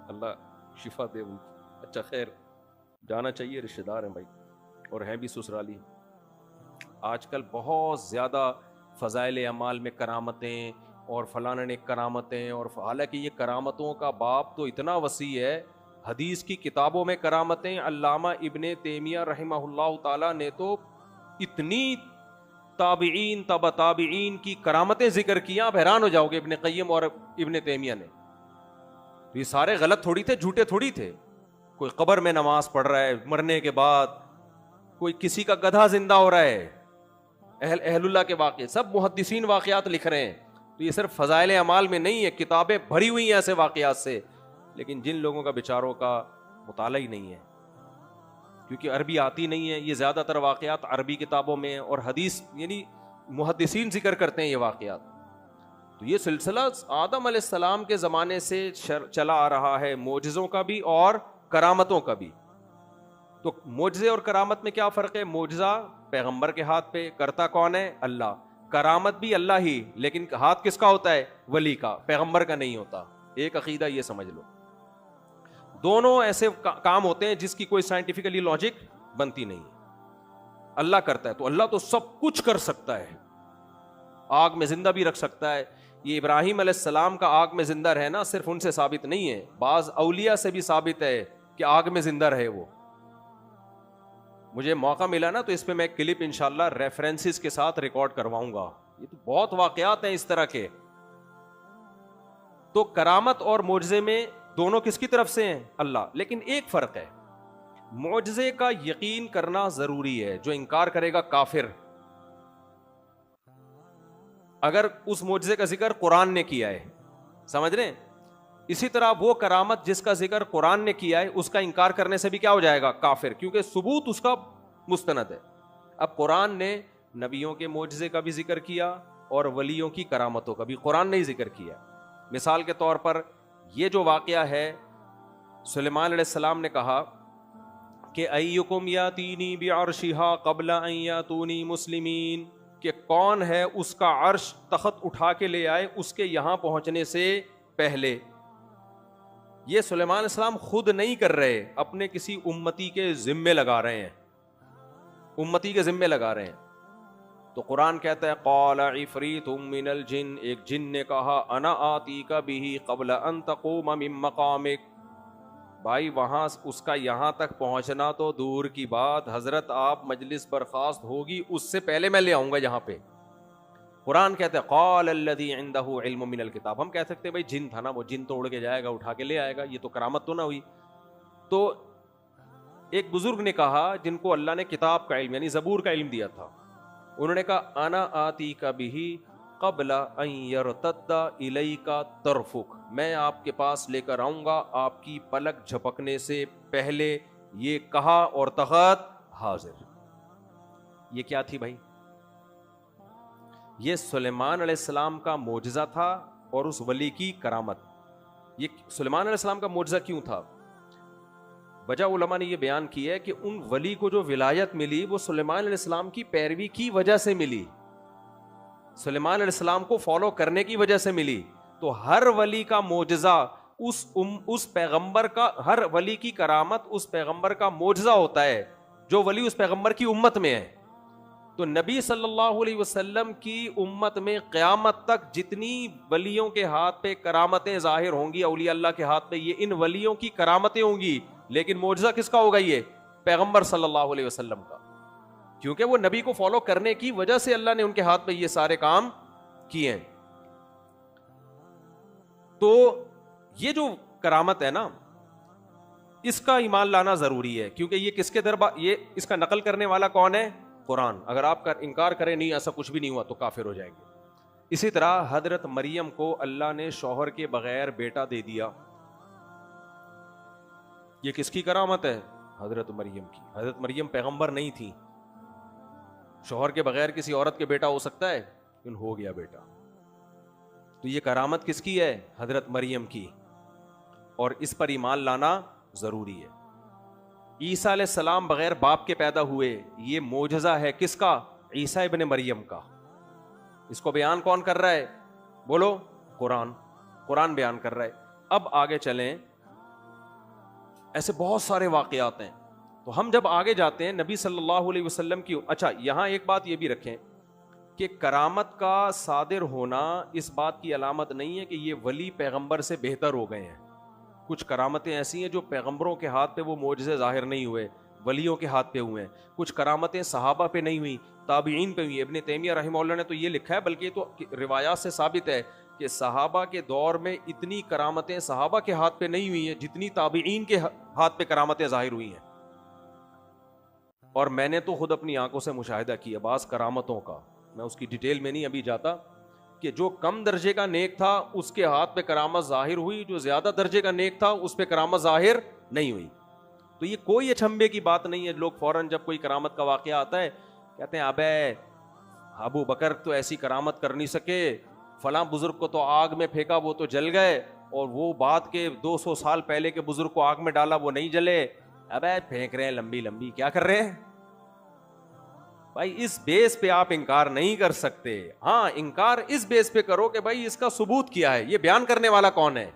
اللہ شفا دے ان کو. اچھا خیر, جانا چاہیے, رشتے دار ہیں بھائی اور ہیں بھی سسرالی. آج کل بہت زیادہ فضائل اعمال میں کرامتیں اور فلاں نے کرامتیں, اور حالانکہ یہ کرامتوں کا باب تو اتنا وسیع ہے. حدیث کی کتابوں میں کرامتیں, علامہ ابن تیمیہ رحمہ اللہ تعالی نے تو اتنی تابعین تبع تابعین کی کرامتیں ذکر کی, آپ حیران ہو جاؤ گے. ابن قیم اور ابن تیمیہ نے, یہ سارے غلط تھوڑی تھے, جھوٹے تھوڑی تھے. کوئی قبر میں نماز پڑھ رہا ہے مرنے کے بعد, کوئی کسی کا گدھا زندہ ہو رہا ہے, اہل اللہ کے واقعے, سب محدثین واقعات لکھ رہے ہیں. تو یہ صرف فضائل اعمال میں نہیں ہے, کتابیں بھری ہوئی ہیں ایسے واقعات سے. لیکن جن لوگوں کا بیچاروں کا مطالعہ ہی نہیں ہے, کیونکہ عربی آتی نہیں ہے, یہ زیادہ تر واقعات عربی کتابوں میں اور حدیث یعنی محدثین ذکر کرتے ہیں یہ واقعات. تو یہ سلسلہ آدم علیہ السلام کے زمانے سے چلا آ رہا ہے, معجزوں کا بھی اور کرامتوں کا بھی. تو معجزے اور کرامت میں کیا فرق ہے؟ معجزہ پیغمبر کے ہاتھ پہ, کرتا کون ہے؟ اللہ. کرامت بھی اللہ ہی, لیکن ہاتھ کس کا ہوتا ہے؟ ولی کا, پیغمبر کا نہیں ہوتا. ایک عقیدہ یہ سمجھ لو. دونوں ایسے کام ہوتے ہیں جس کی کوئی سائنٹیفکلی لاجک بنتی نہیں. اللہ کرتا ہے تو اللہ تو سب کچھ کر سکتا ہے, آگ میں زندہ بھی رکھ سکتا ہے. یہ ابراہیم علیہ السلام کا آگ میں زندہ رہنا صرف ان سے ثابت نہیں ہے, بعض اولیاء سے بھی ثابت ہے کہ آگ میں زندہ رہے وہ. مجھے موقع ملا نا تو اس پہ میں ایک کلپ انشاءاللہ ریفرنسز کے ساتھ ریکارڈ کرواؤں گا. یہ تو بہت واقعات ہیں اس طرح کے. تو کرامت اور معجزے میں دونوں کس کی طرف سے ہیں؟ اللہ. لیکن ایک فرق ہے, معجزے کا یقین کرنا ضروری ہے, جو انکار کرے گا کافر. اگر اس معجزے کا ذکر قرآن نے کیا ہے, سمجھ رہے ہیں, اسی طرح وہ کرامت جس کا ذکر قرآن نے کیا ہے اس کا انکار کرنے سے بھی کیا ہو جائے گا؟ کافر, کیونکہ ثبوت اس کا مستند ہے. اب قرآن نے نبیوں کے معجزے کا بھی ذکر کیا اور ولیوں کی کرامتوں کا بھی قرآن نے ہی ذکر کیا. مثال کے طور پر یہ جو واقعہ ہے, سلیمان علیہ السلام نے کہا کہ ایکم یاتینی بعرشھا قبل ان یاتونی مسلمین, کہ کون ہے اس کا عرش تخت اٹھا کے لے آئے اس کے یہاں پہنچنے سے پہلے. یہ سلیمان علیہ السلام خود نہیں کر رہے, اپنے کسی امتی کے ذمے لگا رہے ہیں, امتی کے ذمے لگا رہے ہیں. تو قرآن کہتا ہے قال عفریت من الجن, ایک جن نے کہا انا آتیک بہ قبل ان تقوم من مقامک. بھائی وہاں اس کا یہاں تک پہنچنا تو دور کی بات, حضرت آپ مجلس برخاست ہوگی اس سے پہلے میں لے آؤں گا یہاں پہ. قرآن کہتا ہے قال الذی عندہ علم من الکتاب. ہم کہہ سکتے ہیں بھائی جن تھا نا, وہ جن تو اڑ کے جائے گا, اٹھا کے لے آئے گا, یہ تو کرامت تو نہ ہوئی. تو ایک بزرگ نے کہا جن کو اللہ نے کتاب کا علم یعنی زبور کا علم دیا تھا, انہوں نے کہا انا آتیک بہ قبل ان یرتد الیک طرفک, میں آپ کے پاس لے کر آؤں گا آپ کی پلک جھپکنے سے پہلے. یہ کہا اور تخت حاضر. یہ کیا تھی بھائی؟ یہ سلیمان علیہ السلام کا معجزہ تھا اور اس ولی کی کرامت. یہ سلیمان علیہ السلام کا معجزہ کیوں تھا؟ وجہ علماء نے یہ بیان کی ہے کہ ان ولی کو جو ولایت ملی وہ سلیمان علیہ السلام کی پیروی کی وجہ سے ملی, سلیمان علیہ السلام کو فالو کرنے کی وجہ سے ملی. تو ہر ولی کا معجزہ اس پیغمبر کا, ہر ولی کی کرامت اس پیغمبر کا معجزہ ہوتا ہے جو ولی اس پیغمبر کی امت میں ہے. تو نبی صلی اللہ علیہ وسلم کی امت میں قیامت تک جتنی ولیوں کے ہاتھ پہ کرامتیں ظاہر ہوں گی, اولیاء اللہ کے ہاتھ پہ, یہ ان ولیوں کی کرامتیں ہوں گی. لیکن معجزہ کس کا ہوگا؟ یہ پیغمبر صلی اللہ علیہ وسلم کا, کیونکہ وہ نبی کو فالو کرنے کی وجہ سے اللہ نے ان کے ہاتھ پہ یہ سارے کام کیے ہیں. تو یہ جو کرامت ہے نا, اس کا ایمان لانا ضروری ہے, کیونکہ یہ کس کے دربار, یہ اس کا نقل کرنے والا کون ہے؟ قرآن. اگر آپ کا انکار کریں نہیں ایسا کچھ بھی نہیں ہوا تو کافر ہو جائیں گے. اسی طرح حضرت مریم کو اللہ نے شوہر کے بغیر بیٹا دے دیا. یہ کس کی کرامت ہے؟ حضرت مریم کی. حضرت مریم پیغمبر نہیں تھی. شوہر کے بغیر کسی عورت کے بیٹا ہو سکتا ہے؟ ان ہو گیا بیٹا. تو یہ کرامت کس کی ہے؟ حضرت مریم کی. اور اس پر ایمان لانا ضروری ہے. عیسیٰ علیہ السلام بغیر باپ کے پیدا ہوئے. یہ معجزہ ہے کس کا؟ عیسیٰ ابن مریم کا. اس کو بیان کون کر رہا ہے؟ بولو. قرآن بیان کر رہا ہے. اب آگے چلیں. ایسے بہت سارے واقعات ہیں. تو ہم جب آگے جاتے ہیں نبی صلی اللہ علیہ وسلم کی. اچھا یہاں ایک بات یہ بھی رکھیں کہ کرامت کا صادر ہونا اس بات کی علامت نہیں ہے کہ یہ ولی پیغمبر سے بہتر ہو گئے ہیں. کچھ کرامتیں ایسی ہیں جو پیغمبروں کے ہاتھ پہ وہ معجزے ظاہر نہیں ہوئے, ولیوں کے ہاتھ پہ ہوئے ہیں. کچھ کرامتیں صحابہ پہ نہیں ہوئی, تابعین پہ ہوئی. ابن تیمیہ رحمہ اللہ نے تو یہ لکھا ہے, بلکہ یہ تو روایات سے ثابت ہے کہ صحابہ کے دور میں اتنی کرامتیں صحابہ کے ہاتھ پہ نہیں ہوئی ہیں جتنی تابعین کے ہاتھ پہ کرامتیں ظاہر ہوئی ہیں. اور میں نے تو خود اپنی آنکھوں سے مشاہدہ کیا بعض کرامتوں کا. میں اس کی ڈیٹیل میں نہیں ابھی جاتا کہ جو کم درجے کا نیک تھا اس کے ہاتھ پہ کرامت ظاہر ہوئی, جو زیادہ درجے کا نیک تھا اس پہ کرامت ظاہر نہیں ہوئی. تو یہ کوئی اچھمبے کی بات نہیں ہے. لوگ فوراً جب کوئی کرامت کا واقعہ آتا ہے کہتے ہیں ابے ابو بکر تو ایسی کرامت کر نہیں سکے, فلاں بزرگ کو تو آگ میں پھینکا وہ تو جل گئے, اور وہ بات کے 200 سال پہلے کے بزرگ کو آگ میں ڈالا وہ نہیں جلے. ابے پھینک رہے ہیں لمبی لمبی, کیا کر رہے ہیں بھائی؟ اس بیس پہ آپ انکار نہیں کر سکتے. ہاں انکار اس بیس پہ کرو کہ بھائی اس کا ثبوت کیا ہے, یہ بیان کرنے والا کون ہے.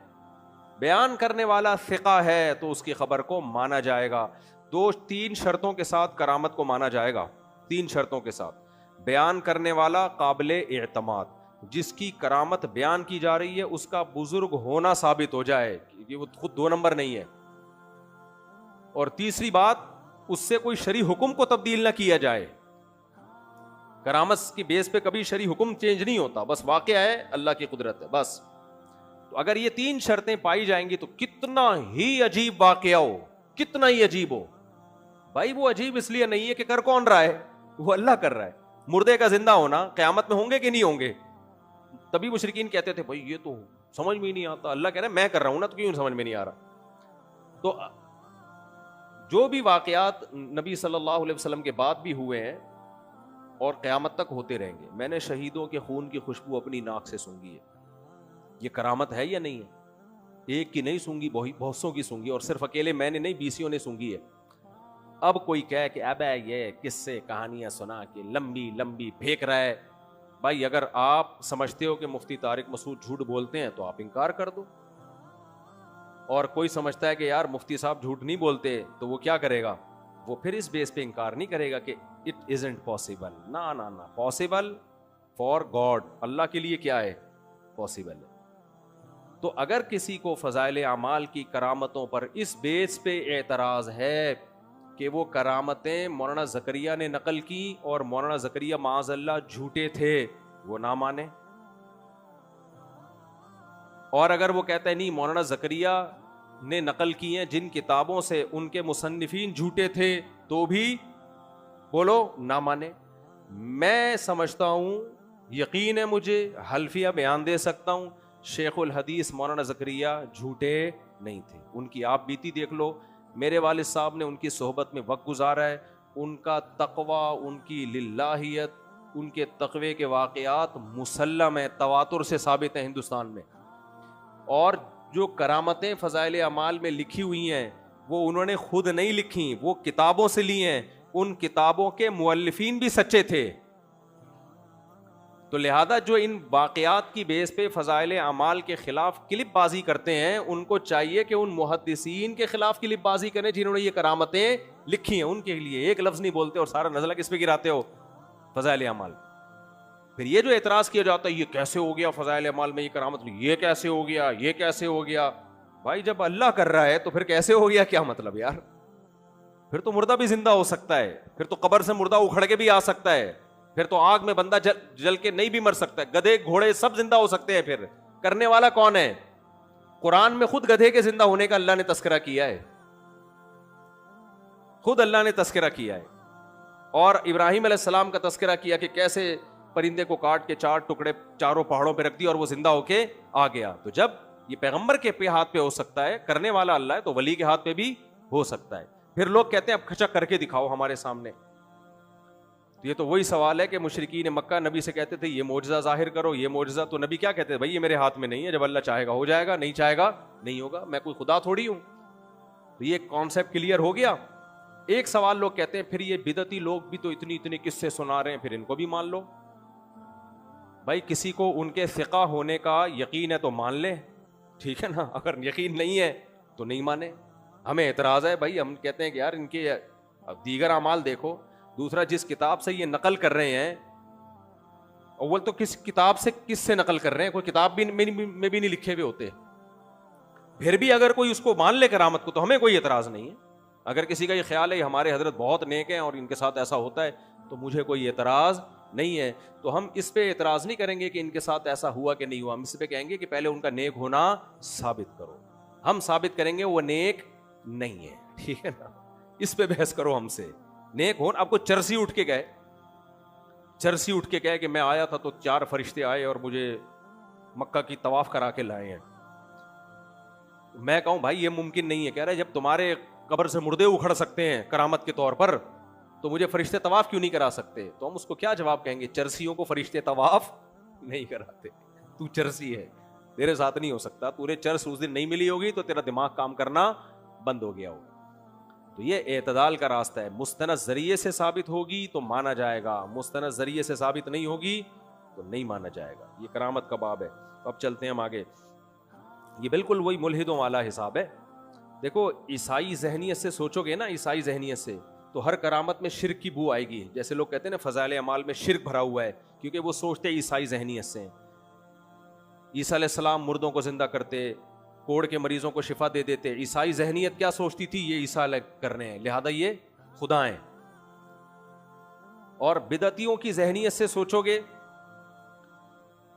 بیان کرنے والا ثقہ ہے تو اس کی خبر کو مانا جائے گا. 2-3 شرطوں کے ساتھ کرامت کو مانا جائے گا. 3 شرطوں کے ساتھ. بیان کرنے والا قابل اعتماد, جس کی کرامت بیان کی جا رہی ہے اس کا بزرگ ہونا ثابت ہو جائے, یہ وہ خود 2 نمبر نہیں ہے. اور تیسری بات, اس سے کوئی شرعی حکم کو تبدیل نہ کیا جائے. کرامت کی بیس پہ کبھی شرعی حکم چینج نہیں ہوتا, بس واقعہ ہے, اللہ کی قدرت ہے بس. تو اگر یہ 3 شرطیں پائی جائیں گی تو کتنا ہی عجیب واقعہ ہو, کتنا ہی عجیب ہو بھائی, وہ عجیب اس لیے نہیں ہے کہ کر کون رہا ہے, وہ اللہ کر رہا ہے. مردے کا زندہ ہونا قیامت میں ہوں گے کہ نہیں ہوں گے؟ تبھی مشرکین کہتے تھے بھائی یہ تو سمجھ میں نہیں آتا. اللہ کہہ رہا ہے میں کر رہا ہوں نا, تو کیوں سمجھ میں نہیں آ رہا؟ تو جو بھی واقعات نبی صلی اللہ علیہ وسلم کے بعد بھی ہوئے ہیں اور قیامت تک ہوتے رہیں گے. میں نے شہیدوں کے خون کی خوشبو اپنی ناک سے سونگھی ہے. یہ کرامت ہے یا نہیں ہے؟ ایک کی نہیں سونگھی, بہت سوں کی سونگھی, اور صرف اکیلے میں نے نہیں, 20 نے سونگھی ہے. اب کوئی کہے کہ اب یہ کس سے کہانیاں سنا کے لمبی لمبی پھینک رہا ہے. بھائی اگر آپ سمجھتے ہو کہ مفتی طارق مسعود جھوٹ بولتے ہیں تو آپ انکار کر دو, اور کوئی سمجھتا ہے کہ یار مفتی صاحب جھوٹ نہیں بولتے تو وہ کیا کرے گا؟ وہ پھر اس بیس پہ انکار نہیں کرے گا کہ اٹ ازنٹ پاسبل. نہ پاسبل فار گاڈ, اللہ کے لیے کیا ہے؟ پاسبل ہے. تو اگر کسی کو فضائل اعمال کی کرامتوں پر اس بیس پہ اعتراض ہے کہ وہ کرامتیں مولانا زکریا نے نقل کی اور مولانا زکریا معاذ اللہ جھوٹے تھے, وہ نہ مانے. اور اگر وہ کہتا ہے نہیں مولانا زکریا نے نقل کی ہیں جن کتابوں سے ان کے مصنفین جھوٹے تھے, تو بھی بولو نہ مانے. میں سمجھتا ہوں, یقین ہے مجھے, حلفیہ بیان دے سکتا ہوں, شیخ الحدیث مولانا زکریا جھوٹے نہیں تھے. ان کی آپ بیتی دیکھ لو, میرے والد صاحب نے ان کی صحبت میں وقت گزارا ہے. ان کا تقوی, ان کی للہیت, ان کے تقوی کے واقعات مسلم ہے, تواتر سے ثابت ہے ہندوستان میں. اور جو کرامتیں فضائل اعمال میں لکھی ہوئی ہیں وہ انہوں نے خود نہیں لکھی, وہ کتابوں سے لی ہیں. ان کتابوں کے مؤلفین بھی سچے تھے. تو لہذا جو ان واقعات کی بیس پہ فضائل اعمال کے خلاف کلپ بازی کرتے ہیں, ان کو چاہیے کہ ان محدثین کے خلاف کلپ بازی کریں جنہوں نے یہ کرامتیں لکھی ہیں. ان کے لیے ایک لفظ نہیں بولتے اور سارا نزلہ کس پہ گراتے ہو؟ فضائل اعمال. پھر یہ جو اعتراض کیا جاتا ہے یہ کیسے ہو گیا فضائل اعمال میں یہ کرامت, یہ کیسے ہو گیا, یہ کیسے ہو گیا. بھائی جب اللہ کر رہا ہے تو پھر کیسے ہو گیا کیا مطلب یار؟ پھر تو مردہ بھی زندہ ہو سکتا ہے, پھر تو قبر سے مردہ اکھڑ کے بھی آ سکتا ہے, پھر تو آگ میں بندہ جل کے نہیں بھی مر سکتا ہے, گدھے گھوڑے سب زندہ ہو سکتے ہیں. پھر کرنے والا کون ہے؟ قرآن میں خود گدھے کے زندہ ہونے کا اللہ نے تذکرہ کیا ہے, خود اللہ نے تذکرہ کیا ہے. اور ابراہیم علیہ السلام کا تذکرہ کیا کہ کیسے پرندے کو کاٹ کے 4 ٹکڑے چاروں پہاڑوں پہ رکھ دیا اور وہ زندہ ہو کے آ گیا. تو جب یہ پیغمبر کے ہاتھ پہ ہو سکتا ہے, کرنے والا اللہ ہے, تو ولی کے ہاتھ پہ بھی ہو سکتا ہے. پھر لوگ کہتے ہیں اب کھچا کر کے دکھاؤ ہمارے سامنے. تو یہ تو وہی سوال ہے کہ مشرکین مکہ نبی سے کہتے تھے یہ معجزہ ظاہر کرو, یہ معجزہ. تو نبی کیا کہتے ہیں, بھائی یہ میرے ہاتھ میں نہیں ہے, جب اللہ چاہے گا ہو جائے گا, نہیں چاہے گا نہیں ہوگا, میں کوئی خدا تھوڑی ہوں. تو یہ کانسیپٹ کلیئر ہو گیا. ایک سوال لوگ کہتے ہیں پھر یہ بدعتی لوگ بھی تو اتنی قصے سنا رہے ہیں, پھر ان کو بھی مان لو. بھائی کسی کو ان کے ثقہ ہونے کا یقین ہے تو مان لے, ٹھیک ہے نا, اگر یقین نہیں ہے تو نہیں مانے. ہمیں اعتراض ہے بھائی, ہم کہتے ہیں کہ یار ان کے دیگر اعمال دیکھو. دوسرا, جس کتاب سے یہ نقل کر رہے ہیں, اول تو کس کتاب سے کس سے نقل کر رہے ہیں, کوئی کتاب بھی میں بھی نہیں لکھے ہوئے ہوتے. پھر بھی اگر کوئی اس کو مان لے کرامت کو تو ہمیں کوئی اعتراض نہیں ہے. اگر کسی کا یہ خیال ہے ہمارے حضرت بہت نیک ہیں اور ان کے ساتھ ایسا ہوتا ہے, تو مجھے کوئی اعتراض نہیں ہے. تو ہم اس پہ اعتراض نہیں کریں گے کہ ان کے ساتھ ایسا ہوا کہ نہیں ہوا, ہم اس پہ کہیں گے کہ پہلے ان کا نیک ہونا ثابت کرو. ہم ثابت کریں گے وہ نیک نہیں ہے, ٹھیک ہے نا, اس پہ بحث کرو ہم سے. نیک ہو, آپ کو چرسی اٹھ کے گئے کہ میں آیا تھا تو 4 فرشتے آئے اور مجھے مکہ کی طواف کرا کے لائے ہیں. میں کہوں بھائی یہ ممکن نہیں ہے. کہہ رہے جب تمہارے قبر سے مردے اکھڑ سکتے ہیں کرامت کے طور پر, تو مجھے فرشتے طواف کیوں نہیں کرا سکتے؟ تو ہم اس کو کیا جواب کہیں گے, چرسیوں کو فرشتے طواف نہیں کراتے. تو چرسی ہے, تیرے ساتھ نہیں ہو سکتا. تورے چرس اس دن نہیں ملی ہوگی تو تیرا دماغ کام کرنا بند ہو گیا ہوگا. تو یہ اعتدال کا راستہ ہے. مستند ذریعے سے ثابت ہوگی تو مانا جائے گا, مستند ذریعے سے ثابت نہیں ہوگی تو نہیں مانا جائے گا. یہ کرامت کا باب ہے. اب چلتے ہیں ہم آگے. یہ بالکل وہی ملحدوں والا حساب ہے. دیکھو عیسائی ذہنیت سے سوچو گے نا, عیسائی ذہنیت سے, تو ہر کرامت میں شرک کی بو آئے گی. جیسے لوگ کہتے ہیں نا فضائل اعمال میں شرک بھرا ہوا ہے, کیونکہ وہ سوچتے عیسائی ذہنیت سے. عیسیٰ علیہ السلام مردوں کو زندہ کرتے, کوڑ کے مریضوں کو شفا دے دیتے. عیسائی ذہنیت کیا سوچتی تھی, یہ عیسیٰ کر رہے ہیں لہذا یہ خدا ہیں. اور بدعتیوں کی ذہنیت سے سوچو گے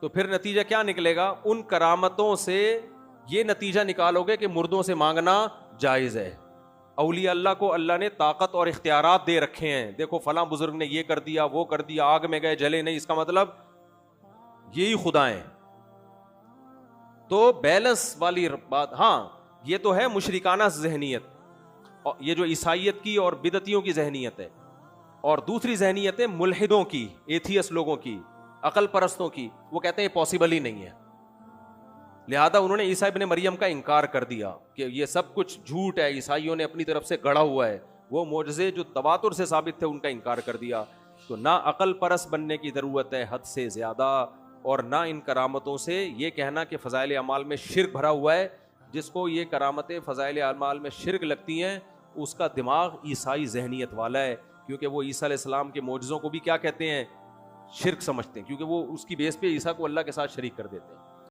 تو پھر نتیجہ کیا نکلے گا, ان کرامتوں سے یہ نتیجہ نکالو گے کہ مردوں سے مانگنا جائز ہے. اولیاء اللہ کو اللہ نے طاقت اور اختیارات دے رکھے ہیں. دیکھو فلاں بزرگ نے یہ کر دیا, وہ کر دیا, آگ میں گئے جلے نہیں, اس کا مطلب یہی خدا ہیں. تو بیلنس والی بات. ہاں یہ تو ہے مشرکانہ ذہنیت, یہ جو عیسائیت کی اور بدعتیوں کی ذہنیت ہے. اور دوسری ذہنیت ہے ملحدوں کی, ایتھیس لوگوں کی, عقل پرستوں کی. وہ کہتے ہیں پاسبل ہی نہیں ہے, لہذا انہوں نے عیسیٰ ابن مریم کا انکار کر دیا کہ یہ سب کچھ جھوٹ ہے, عیسائیوں نے اپنی طرف سے گڑھا ہوا ہے. وہ معجزے جو تواتر سے ثابت تھے ان کا انکار کر دیا. تو نہ عقل پرست بننے کی ضرورت ہے حد سے زیادہ, اور نہ ان کرامتوں سے یہ کہنا کہ فضائل اعمال میں شرک بھرا ہوا ہے. جس کو یہ کرامتیں فضائل اعمال میں شرک لگتی ہیں اس کا دماغ عیسائی ذہنیت والا ہے, کیونکہ وہ عیسیٰ علیہ السلام کے معجزوں کو بھی کیا کہتے ہیں, شرک سمجھتے ہیں, کیونکہ وہ اس کی بیس پہ عیسیٰ کو اللہ کے ساتھ شریک کر دیتے ہیں.